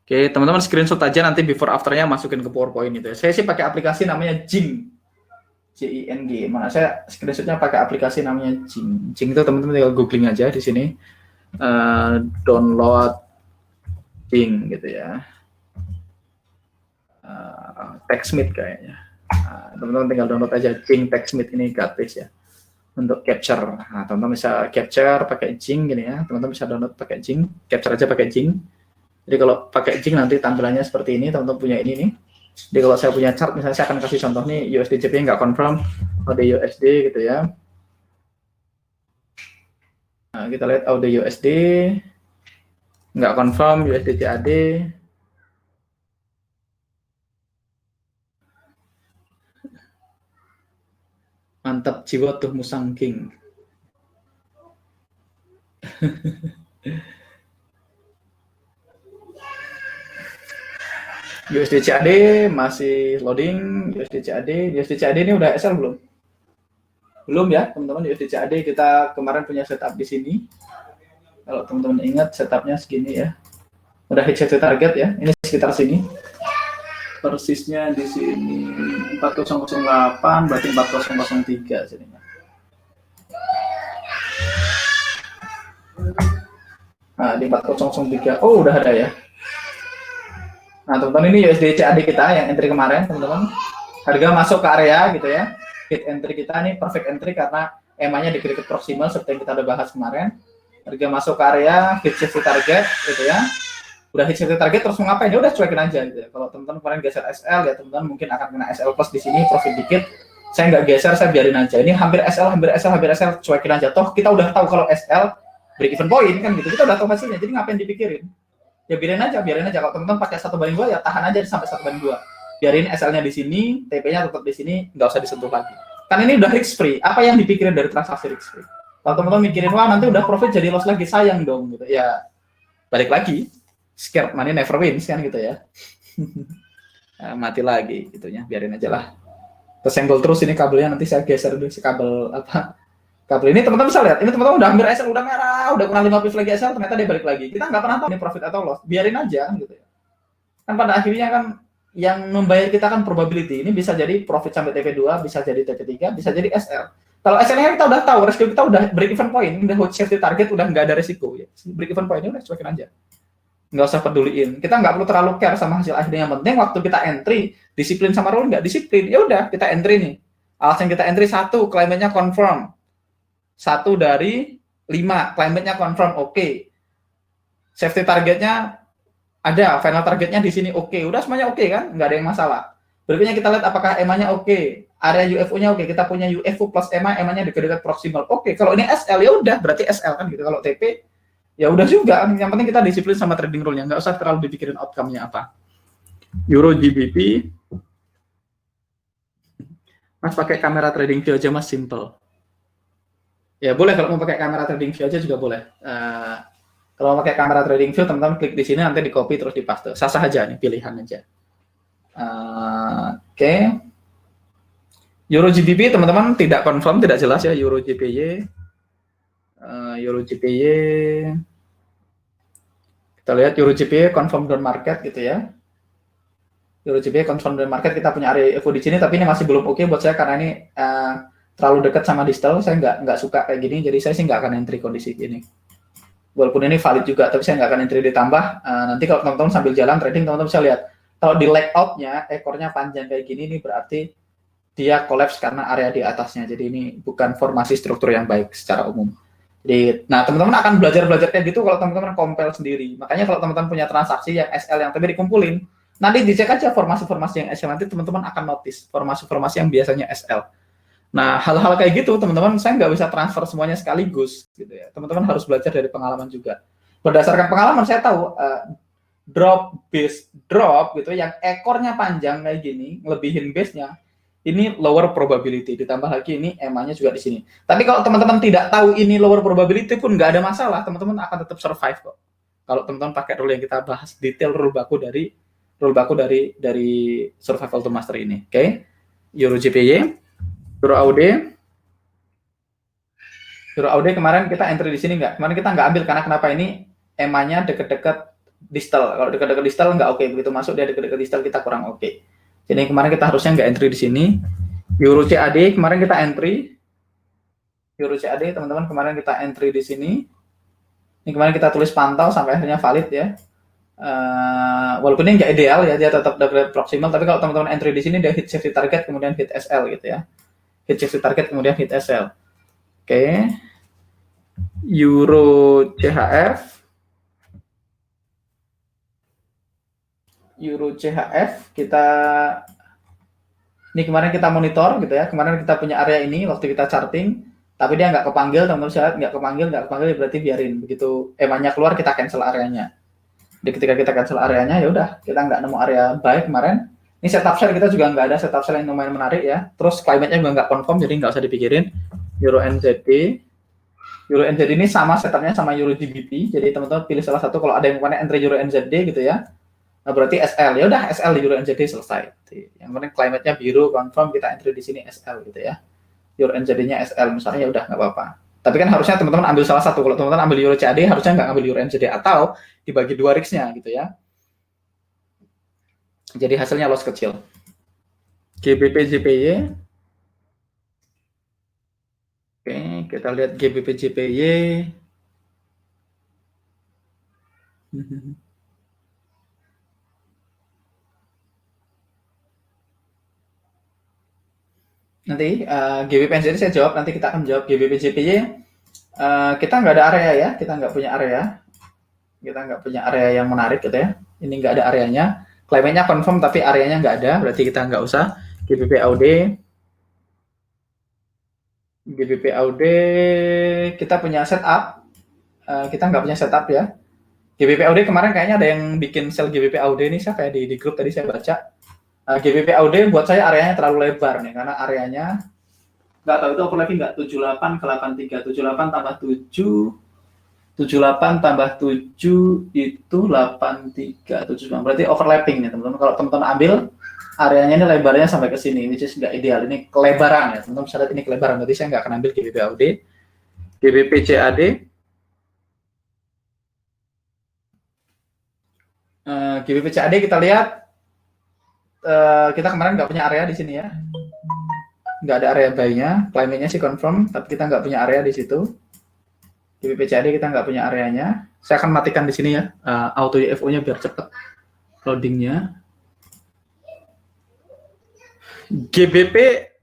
Oke, teman-teman screenshot aja nanti before afternya masukin ke PowerPoint gitu ya. Saya sih pakai aplikasi namanya Jing. JING. Mana saya screenshotnya pakai aplikasi namanya Jing. Jing itu teman-teman tinggal googling aja di sini. Download Jing gitu ya. TechSmith kayaknya. Teman-teman tinggal download aja Jing TechSmith, ini gratis ya untuk capture. Nah, teman-teman bisa capture pakai Jing gini ya. Teman-teman bisa download pakai Jing, capture aja pakai Jing. Jadi kalau pakai Jing nanti tampilannya seperti ini, teman-teman punya ini nih. Jadi kalau saya punya chart, misalnya saya akan kasih contoh nih, USD JPY nggak confirm, ada USD gitu ya. Nah, kita lihat audio USD nggak confirm, USD CAD. Mantap jiwa tuh Musang King. USD CAD masih loading. USD CAD ini udah SL belum? Belum ya teman-teman. USD CAD kita kemarin punya setup di sini. Kalau teman-teman ingat setupnya segini ya. Udah hit target ya. Ini sekitar sini. Persisnya di sini 4008 berarti 4003 sininya. Nah, di 4003. Oh, udah ada ya. Nah, teman-teman ini USD CAD kita yang entry kemarin, teman-teman. Harga masuk ke area gitu ya. Hit entry kita ini perfect entry karena EMA-nya di kritik proximal seperti yang kita udah bahas kemarin. Harga masuk ke area, hit safety target gitu ya. Udah hit safety target terus mau ngapain? Ya udah cuekin aja gitu ya. Kalau teman-teman kemarin geser SL ya teman-teman mungkin akan kena SL plus di sini, profit dikit. Saya nggak geser, saya biarin aja. Ini hampir SL, cuekin aja. Toh kita udah tahu kalau SL break even point kan gitu. Kita udah tahu hasilnya. Jadi ngapain dipikirin? Ya biarin aja. Kalau teman-teman pakai 1/2 ya tahan aja sampai 1/2. Biarin SL-nya di sini, TP-nya tetap di sini, nggak usah disentuh lagi. Kan ini udah risk free. Apa yang dipikirin dari transaksi risk free? Kalau teman-teman mikirin wah nanti udah profit jadi loss lagi, sayang dong gitu. Ya balik lagi. Scared money never wins kan gitu ya. Nah, mati lagi gitunya, biarin aja lah. Tersenggol terus ini kabelnya, nanti saya geser dulu si kabel kabel ini. Teman-teman bisa lihat, ini teman-teman udah hampir SL, udah merah, udah kena 5 pip lagi SL, ternyata dia balik lagi. Kita nggak pernah tahu ini profit atau loss, biarin aja gitu ya. Kan pada akhirnya kan yang membayar kita kan probability. Ini bisa jadi profit sampai TP2, bisa jadi TP3, bisa jadi SL. Kalau SL-nya kita udah tahu, resiko kita udah break even point, udah safety target, udah nggak ada resiko ya. Break even point-nya udah cuekin aja. Nggak usah peduliin. Kita nggak perlu terlalu care sama hasil akhirnya. Yang penting waktu kita entry, disiplin sama rule nggak disiplin. Ya udah, kita entry nih. Alasan kita entry 1, claimantnya confirm. 1 dari 5, claimantnya confirm, oke. Safety targetnya ada, final targetnya di sini oke. Udah semuanya oke kan? Nggak ada yang masalah. Berikutnya kita lihat apakah EMA-nya oke. Area UFO-nya oke. Kita punya UFO plus EMA, EMA-nya dekat-dekat proximal. Oke, kalau ini SL ya udah, berarti SL kan gitu. Kalau TP ya udah juga. Yang penting kita disiplin sama trading rule-nya. Nggak usah terlalu dipikirin outcome-nya apa. Euro GBP. Mas pakai kamera trading view aja Mas, simple. Ya boleh, kalau mau pakai kamera trading view aja juga boleh. Kalau mau pakai kamera trading view, teman-teman klik di sini, nanti di copy terus di paste. Sah-sah aja nih, pilihan aja. Oke. Euro GBP teman-teman tidak confirm, tidak jelas ya. Euro JPY. Euro JPY. Kita lihat Euro JPY confirm down market gitu ya. Euro JPY confirm down market, kita punya area EVO di sini, tapi ini masih belum oke buat saya karena ini terlalu dekat sama distal. Saya nggak suka kayak gini, jadi saya sih nggak akan entry kondisi ini. Walaupun ini valid juga, tapi saya nggak akan entry ditambah. Nanti kalau teman-teman sambil jalan trading, teman-teman bisa lihat. Kalau di layout-nya, ekornya panjang kayak gini, ini berarti dia collapse karena area di atasnya. Jadi ini bukan formasi struktur yang baik secara umum. Jadi, nah teman-teman akan belajar kayak gitu kalau teman-teman compile sendiri. Makanya kalau teman-teman punya transaksi yang SL yang tadi dikumpulin, nanti dicek aja formasi-formasi yang SL, nanti teman-teman akan notice formasi-formasi yang biasanya SL. Nah, hal-hal kayak gitu, teman-teman, saya nggak bisa transfer semuanya sekaligus, gitu ya. Teman-teman harus belajar dari pengalaman juga. Berdasarkan pengalaman, saya tahu drop gitu, yang ekornya panjang kayak gini, ngelebihin base-nya, ini lower probability. Ditambah lagi ini EMA-nya juga di sini. Tapi kalau teman-teman tidak tahu ini lower probability pun nggak ada masalah, teman-teman akan tetap survive kok. Kalau teman-teman pakai rule yang kita bahas detail, rule baku dari survival to master ini. Oke. Euro JPY. Euro AUD kemarin kita entry di sini nggak? Kemarin kita nggak ambil karena kenapa? Ini EMA-nya deket-deket distal. Kalau deket-deket distal nggak oke. Begitu masuk dia deket-deket distal, kita kurang oke. Jadi kemarin kita harusnya nggak entry di sini. Euro CAD kemarin kita entry. Euro CAD teman-teman kemarin kita entry di sini. Ini kemarin kita tulis pantau sampai akhirnya valid ya. Walaupun ini nggak ideal ya, dia tetap double proximal. Tapi kalau teman-teman entry di sini dia hit safety target kemudian hit SL gitu ya. Hit safety target kemudian hit SL. Oke. Euro CHF. Euro CHF kita ini kemarin kita monitor gitu ya. Kemarin kita punya area ini waktu kita charting, tapi dia nggak kepanggil, teman-teman lihat nggak kepanggil berarti biarin. Begitu EMA-nya keluar kita cancel areanya. Jadi ketika kita cancel areanya ya udah, kita nggak nemu area baik kemarin. Ini setup sell kita juga nggak ada setup sell yang lumayan menarik ya. Terus climate-nya juga nggak confirm, jadi nggak usah dipikirin. Euro NZD. Euro NZD ini sama setupnya sama Euro GBP. Jadi teman-teman pilih salah satu. Kalau ada yang kemarin entry Euro NZD gitu ya. Nah, berarti SL. Ya udah SL di Euro NZD selesai. Yang penting climate-nya biru, confirm, kita entry di sini SL gitu ya. Euro NZD-nya SL misalnya ya udah nggak apa-apa. Tapi kan harusnya teman-teman ambil salah satu. Kalau teman-teman ambil Euro CAD harusnya nggak ambil Euro NZD atau dibagi 2 risk-nya gitu ya. Jadi hasilnya loss kecil. GBP JPY. Oke, kita lihat GBP JPY. Nanti GBP NZD saya jawab, nanti kita akan jawab GBP JPY. Kita nggak ada area ya, kita nggak punya area yang menarik gitu ya. Ini nggak ada areanya, claimnya confirm tapi areanya nggak ada, berarti kita nggak usah. GBP AUD kita punya setup, kita nggak punya setup ya. GBP AUD kemarin kayaknya ada yang bikin sell GBP AUD ini, siapa ya di grup tadi saya baca. GBP AUD buat saya areanya terlalu lebar nih, karena areanya nggak tahu itu overlapping nggak, 78 ke 83, 78 tambah 7, 78 tambah 7 itu 83, 79, berarti overlapping nih teman-teman. Kalau teman-teman ambil areanya ini lebarnya sampai ke sini, ini nggak ideal, ini kelebaran ya teman-teman, bisa lihat ini kelebaran, berarti saya nggak akan ambil GBP AUD. GBP CAD, GBP CAD kita lihat, kita kemarin nggak punya area di sini ya, nggak ada area buy-nya, climate-nya sih confirm, tapi kita nggak punya area di situ. GBP CAD kita nggak punya areanya. Saya akan matikan di sini ya, auto UFO-nya biar cepet loading-nya. GBP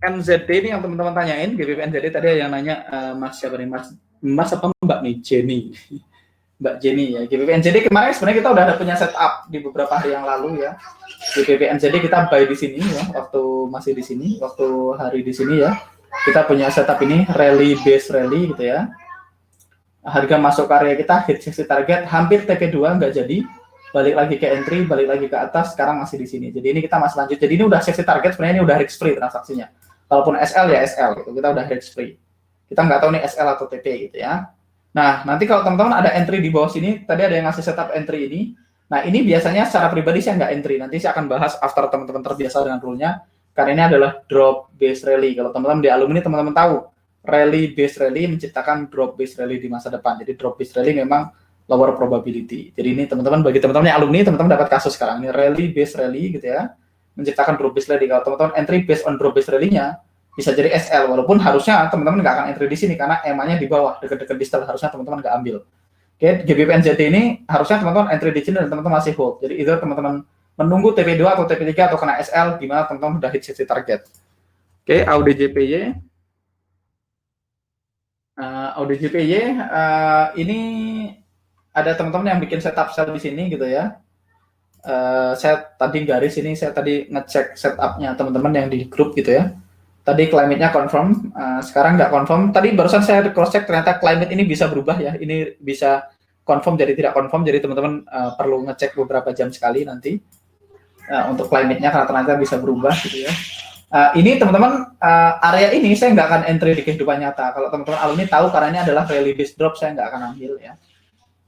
NZD ini yang teman-teman tanyain, GBP NZD tadi ada yang nanya, Mas siapa nih, Mas apa Mbak nih, Jenny. Mbak Jenny ya. GBP NZD kemarin sebenarnya kita udah ada punya setup di beberapa hari yang lalu ya. GBP NZD kita buy di sini ya, waktu masih di sini, waktu hari di sini ya. Kita punya setup ini rally base rally gitu ya. Harga masuk area kita hit 60 target, hampir TP2 nggak jadi. Balik lagi ke entry, balik lagi ke atas, sekarang masih di sini. Jadi ini kita masih lanjut. Jadi ini udah 60 target, sebenarnya ini udah risk free transaksinya. Kalaupun SL ya SL gitu, kita udah risk free. Kita nggak tahu nih SL atau TP gitu ya. Nah, nanti kalau teman-teman ada entry di bawah sini, tadi ada yang ngasih setup entry ini. Nah, ini biasanya secara pribadi saya nggak entry. Nanti saya akan bahas after teman-teman terbiasa dengan rule-nya. Karena ini adalah drop base rally. Kalau teman-teman di alumni, teman-teman tahu, rally base rally menciptakan drop base rally di masa depan. Jadi drop base rally memang lower probability. Jadi ini teman-teman, bagi teman-teman yang alumni, teman-teman dapat kasus sekarang. Ini rally base rally gitu ya, menciptakan drop base rally. Kalau teman-teman entry based on drop base rally-nya, bisa jadi SL, walaupun harusnya teman-teman nggak akan entry di sini karena EMA-nya di bawah, dekat-dekat distal, harusnya teman-teman nggak ambil. Oke, GBP NZD ini harusnya teman-teman entry di sini dan teman-teman masih hold. Jadi either teman-teman menunggu TP2 atau TP3 atau kena SL, di mana teman-teman sudah hit 60 target. Oke, AUDJPY. AUDJPY ini ada teman-teman yang bikin setup sell di sini gitu ya. Saya tadi garis ini, saya tadi ngecek setupnya teman-teman yang di grup gitu ya. Tadi climate-nya confirm, sekarang nggak confirm. Tadi barusan saya cross check, ternyata climate ini bisa berubah ya. Ini bisa confirm jadi tidak confirm, jadi teman-teman perlu ngecek beberapa jam sekali nanti untuk climate-nya, karena ternyata bisa berubah gitu ya. Ini teman-teman, area ini saya nggak akan entry di kehidupan nyata. Kalau teman-teman alumni tahu, karena ini adalah rally based drop, saya nggak akan ambil ya.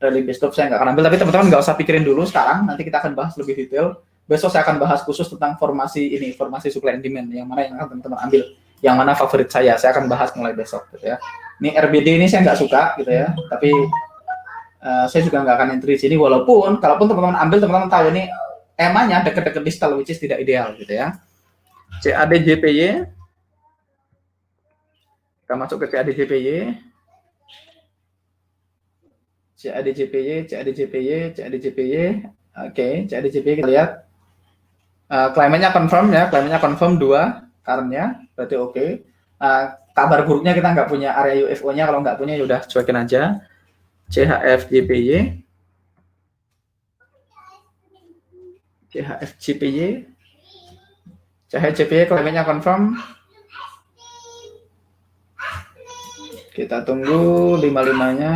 Rally based drop saya nggak akan ambil, tapi teman-teman nggak usah pikirin dulu sekarang, nanti kita akan bahas lebih detail. Besok saya akan bahas khusus tentang formasi ini, formasi supply and demand, yang mana yang akan teman-teman ambil, yang mana favorit saya akan bahas mulai besok gitu ya. Ini RBD ini saya nggak suka gitu ya, tapi saya juga nggak akan entry di sini, walaupun kalaupun teman-teman ambil, teman-teman tahu ini EMA-nya dekat-dekat distal, which is tidak ideal gitu ya. CADJPY, kita masuk ke CADJPY. Oke, CADJPY kita lihat. Climate-nya confirm ya, climate-nya confirm 2 karena berarti oke. Kabar buruknya kita nggak punya area UFO-nya, kalau nggak punya ya udah cuekin aja. CHFJPY, CHFJPY climate-nya confirm. Kita tunggu 55-nya.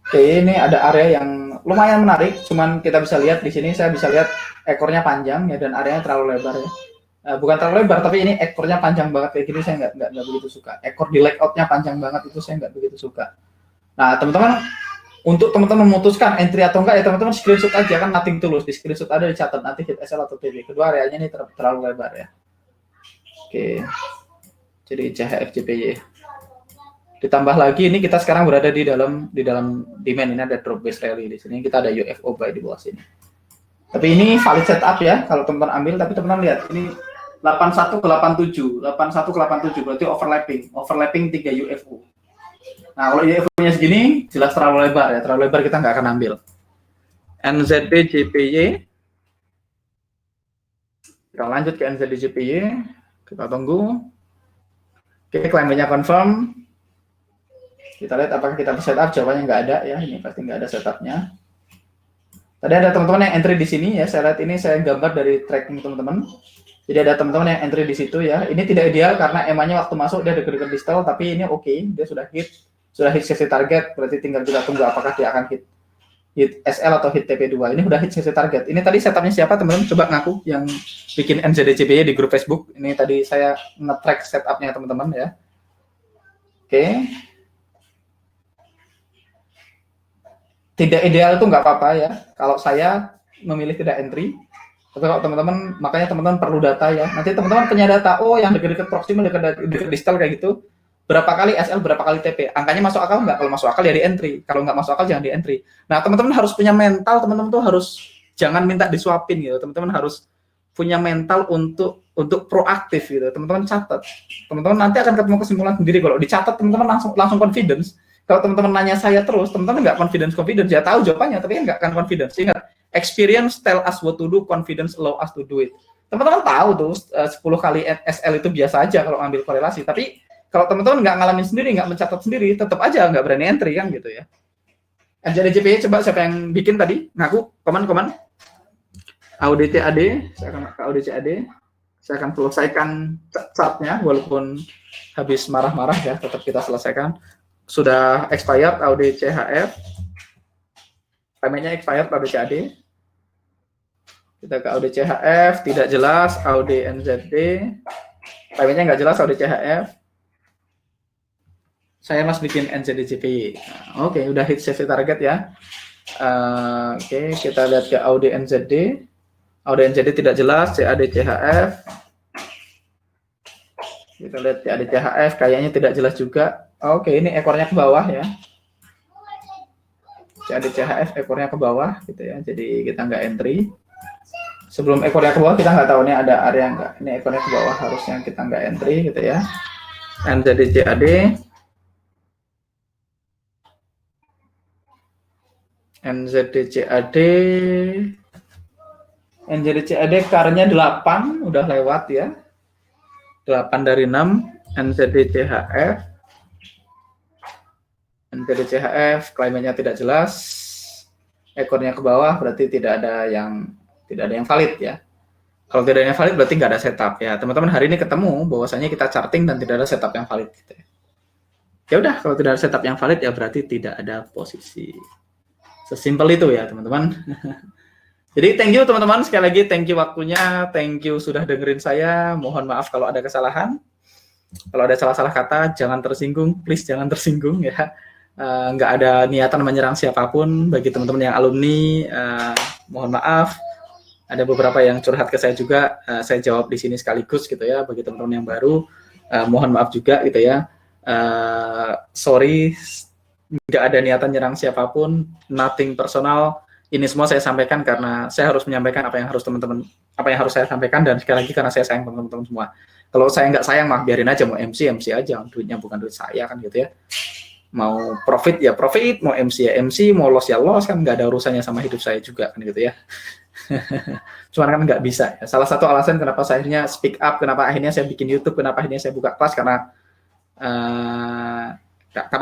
Oke, ini ada area yang lumayan menarik, cuman kita bisa lihat di sini, saya bisa lihat ekornya panjang ya, dan areanya terlalu lebar ya. Bukan terlalu lebar, tapi ini ekornya panjang banget kayak gini, saya nggak begitu suka. Ekor di layoutnya panjang banget, itu saya nggak begitu suka. Nah, teman-teman, untuk teman-teman memutuskan entry atau enggak ya, teman-teman screenshot aja, kan nothing tulus, di screenshot ada, dicatat nanti hit SL atau TB. Kedua areanya ini terlalu lebar ya. Oke, jadi CHFJPY. Ditambah lagi ini kita sekarang berada di dalam demand, ini ada drop base rally di sini, kita ada UFO buy di bawah sini. Tapi ini valid setup ya kalau teman-teman ambil, tapi teman-teman lihat ini 81 ke 87, 81 ke 87 berarti overlapping 3 UFO. Nah, kalau UFO-nya segini jelas terlalu lebar ya, terlalu lebar kita nggak akan ambil. NZD-JPY. Kita lanjut ke NZD-JPY, kita tunggu. Oke, climate-nya confirm. Kita lihat apakah kita bisa setup, jawabannya nggak ada ya, ini pasti nggak ada setupnya. Tadi ada teman-teman yang entry di sini ya, saya lihat ini saya gambar dari tracking teman-teman. Jadi ada teman-teman yang entry di situ ya. Ini tidak ideal karena EMA-nya waktu masuk dia dekat-dekat distal, tapi ini oke, dia sudah hit 60 target, berarti tinggal kita tunggu apakah dia akan hit SL atau hit TP2. Ini udah hit 60 target. Ini tadi setupnya siapa teman-teman? Coba ngaku yang bikin NZD-JPY di grup Facebook. Ini tadi saya nge-track setupnya teman-teman ya. Oke. Tidak ideal itu nggak apa-apa ya. Kalau saya memilih tidak entry, tapi kalau teman-teman, makanya teman-teman perlu data ya. Nanti teman-teman punya data, oh yang dekat-dekat proximal, dekat distal kayak gitu, berapa kali SL, berapa kali TP. Angkanya masuk akal nggak? Kalau masuk akal ya di entry. Kalau nggak masuk akal jangan di entry. Nah, teman-teman harus punya mental, teman-teman tuh harus jangan minta disuapin gitu. Teman-teman harus punya mental untuk proaktif gitu. Teman-teman catat. Teman-teman nanti akan ketemu kesimpulan sendiri. Kalau dicatat, teman-teman langsung confidence. Kalau teman-teman nanya saya terus, teman-teman nggak confidence, ya tahu jawabannya, tapi kan nggak akan confidence. Ingat, experience tell us what to do, confidence allow us to do it. teman-teman tahu tuh 10 kali SL itu biasa aja kalau ngambil korelasi. Tapi kalau teman-teman nggak ngalamin sendiri, nggak mencatat sendiri, tetap aja nggak berani entry kan gitu ya. NZDJP coba siapa yang bikin tadi? Ngaku, komen. AUDCAD, saya akan ke AUDCAD. Saya akan selesaikan chartnya walaupun habis marah-marah ya, tetap kita selesaikan. Sudah expired AUDCHF. Paymentnya expired AUDCAD. Kita ke AUDCHF, tidak jelas AUDNZD. Paymentnya nggak jelas AUDCHF. Saya mas bikin NZDJP. Oke, udah hit save target ya. Oke, kita lihat ke AUDNZD. AUDNZD tidak jelas, CADCHF. Kita lihat CADCHF, kayaknya tidak jelas juga. Oke, ini ekornya ke bawah ya. CADCHF ekornya ke bawah gitu ya. Jadi kita nggak entry. Sebelum ekornya ke bawah kita nggak tahu ini ada area nggak. Ini ekornya ke bawah harusnya kita nggak entry gitu ya. NZDCAD. NZDCAD karnya 8 udah lewat ya. 8 dari 6. NZDCHF kliennya tidak jelas. Ekornya ke bawah berarti tidak ada yang valid ya. Kalau tidak ada yang valid berarti nggak ada setup ya. Teman-teman hari ini ketemu bahwasanya kita charting dan tidak ada setup yang valid gitu ya. Ya udah, kalau tidak ada setup yang valid ya berarti tidak ada posisi. Sesimpel itu ya teman-teman. Jadi thank you teman-teman, sekali lagi thank you waktunya, thank you sudah dengerin saya. Mohon maaf kalau ada kesalahan. Kalau ada salah-salah kata jangan tersinggung, please jangan tersinggung ya. Nggak ada niatan menyerang siapapun. Bagi teman-teman yang alumni, mohon maaf. Ada beberapa yang curhat ke saya juga, saya jawab di sini sekaligus gitu ya. Bagi teman-teman yang baru, mohon maaf juga gitu ya. Sorry, nggak ada niatan nyerang siapapun, nothing personal. Ini semua saya sampaikan karena saya harus menyampaikan apa yang harus saya sampaikan, dan sekali lagi karena saya sayang teman-teman semua. Kalau saya nggak sayang mah biarin aja, mau MC aja, duitnya bukan duit saya kan gitu ya. Mau profit ya profit, mau MC ya MC, mau loss ya loss, kan nggak ada urusannya sama hidup saya juga kan gitu ya. Cuman kan nggak bisa ya. Salah satu alasan kenapa saya akhirnya speak up, kenapa akhirnya saya bikin YouTube, kenapa akhirnya saya buka kelas, karena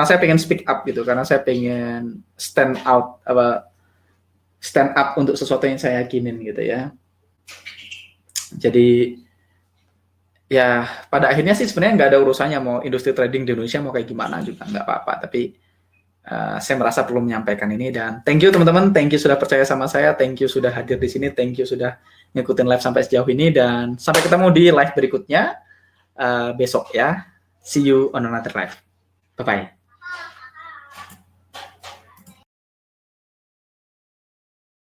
saya pengen speak up gitu, karena saya pengen stand up untuk sesuatu yang saya yakinin gitu ya. Jadi ya pada akhirnya sih sebenarnya nggak ada urusannya mau industri trading di Indonesia mau kayak gimana juga nggak apa-apa, tapi saya merasa perlu menyampaikan ini. Dan thank you teman-teman, thank you sudah percaya sama saya, thank you sudah hadir di sini, thank you sudah ngikutin live sampai sejauh ini, dan sampai ketemu di live berikutnya besok ya. See you on another live. Bye bye.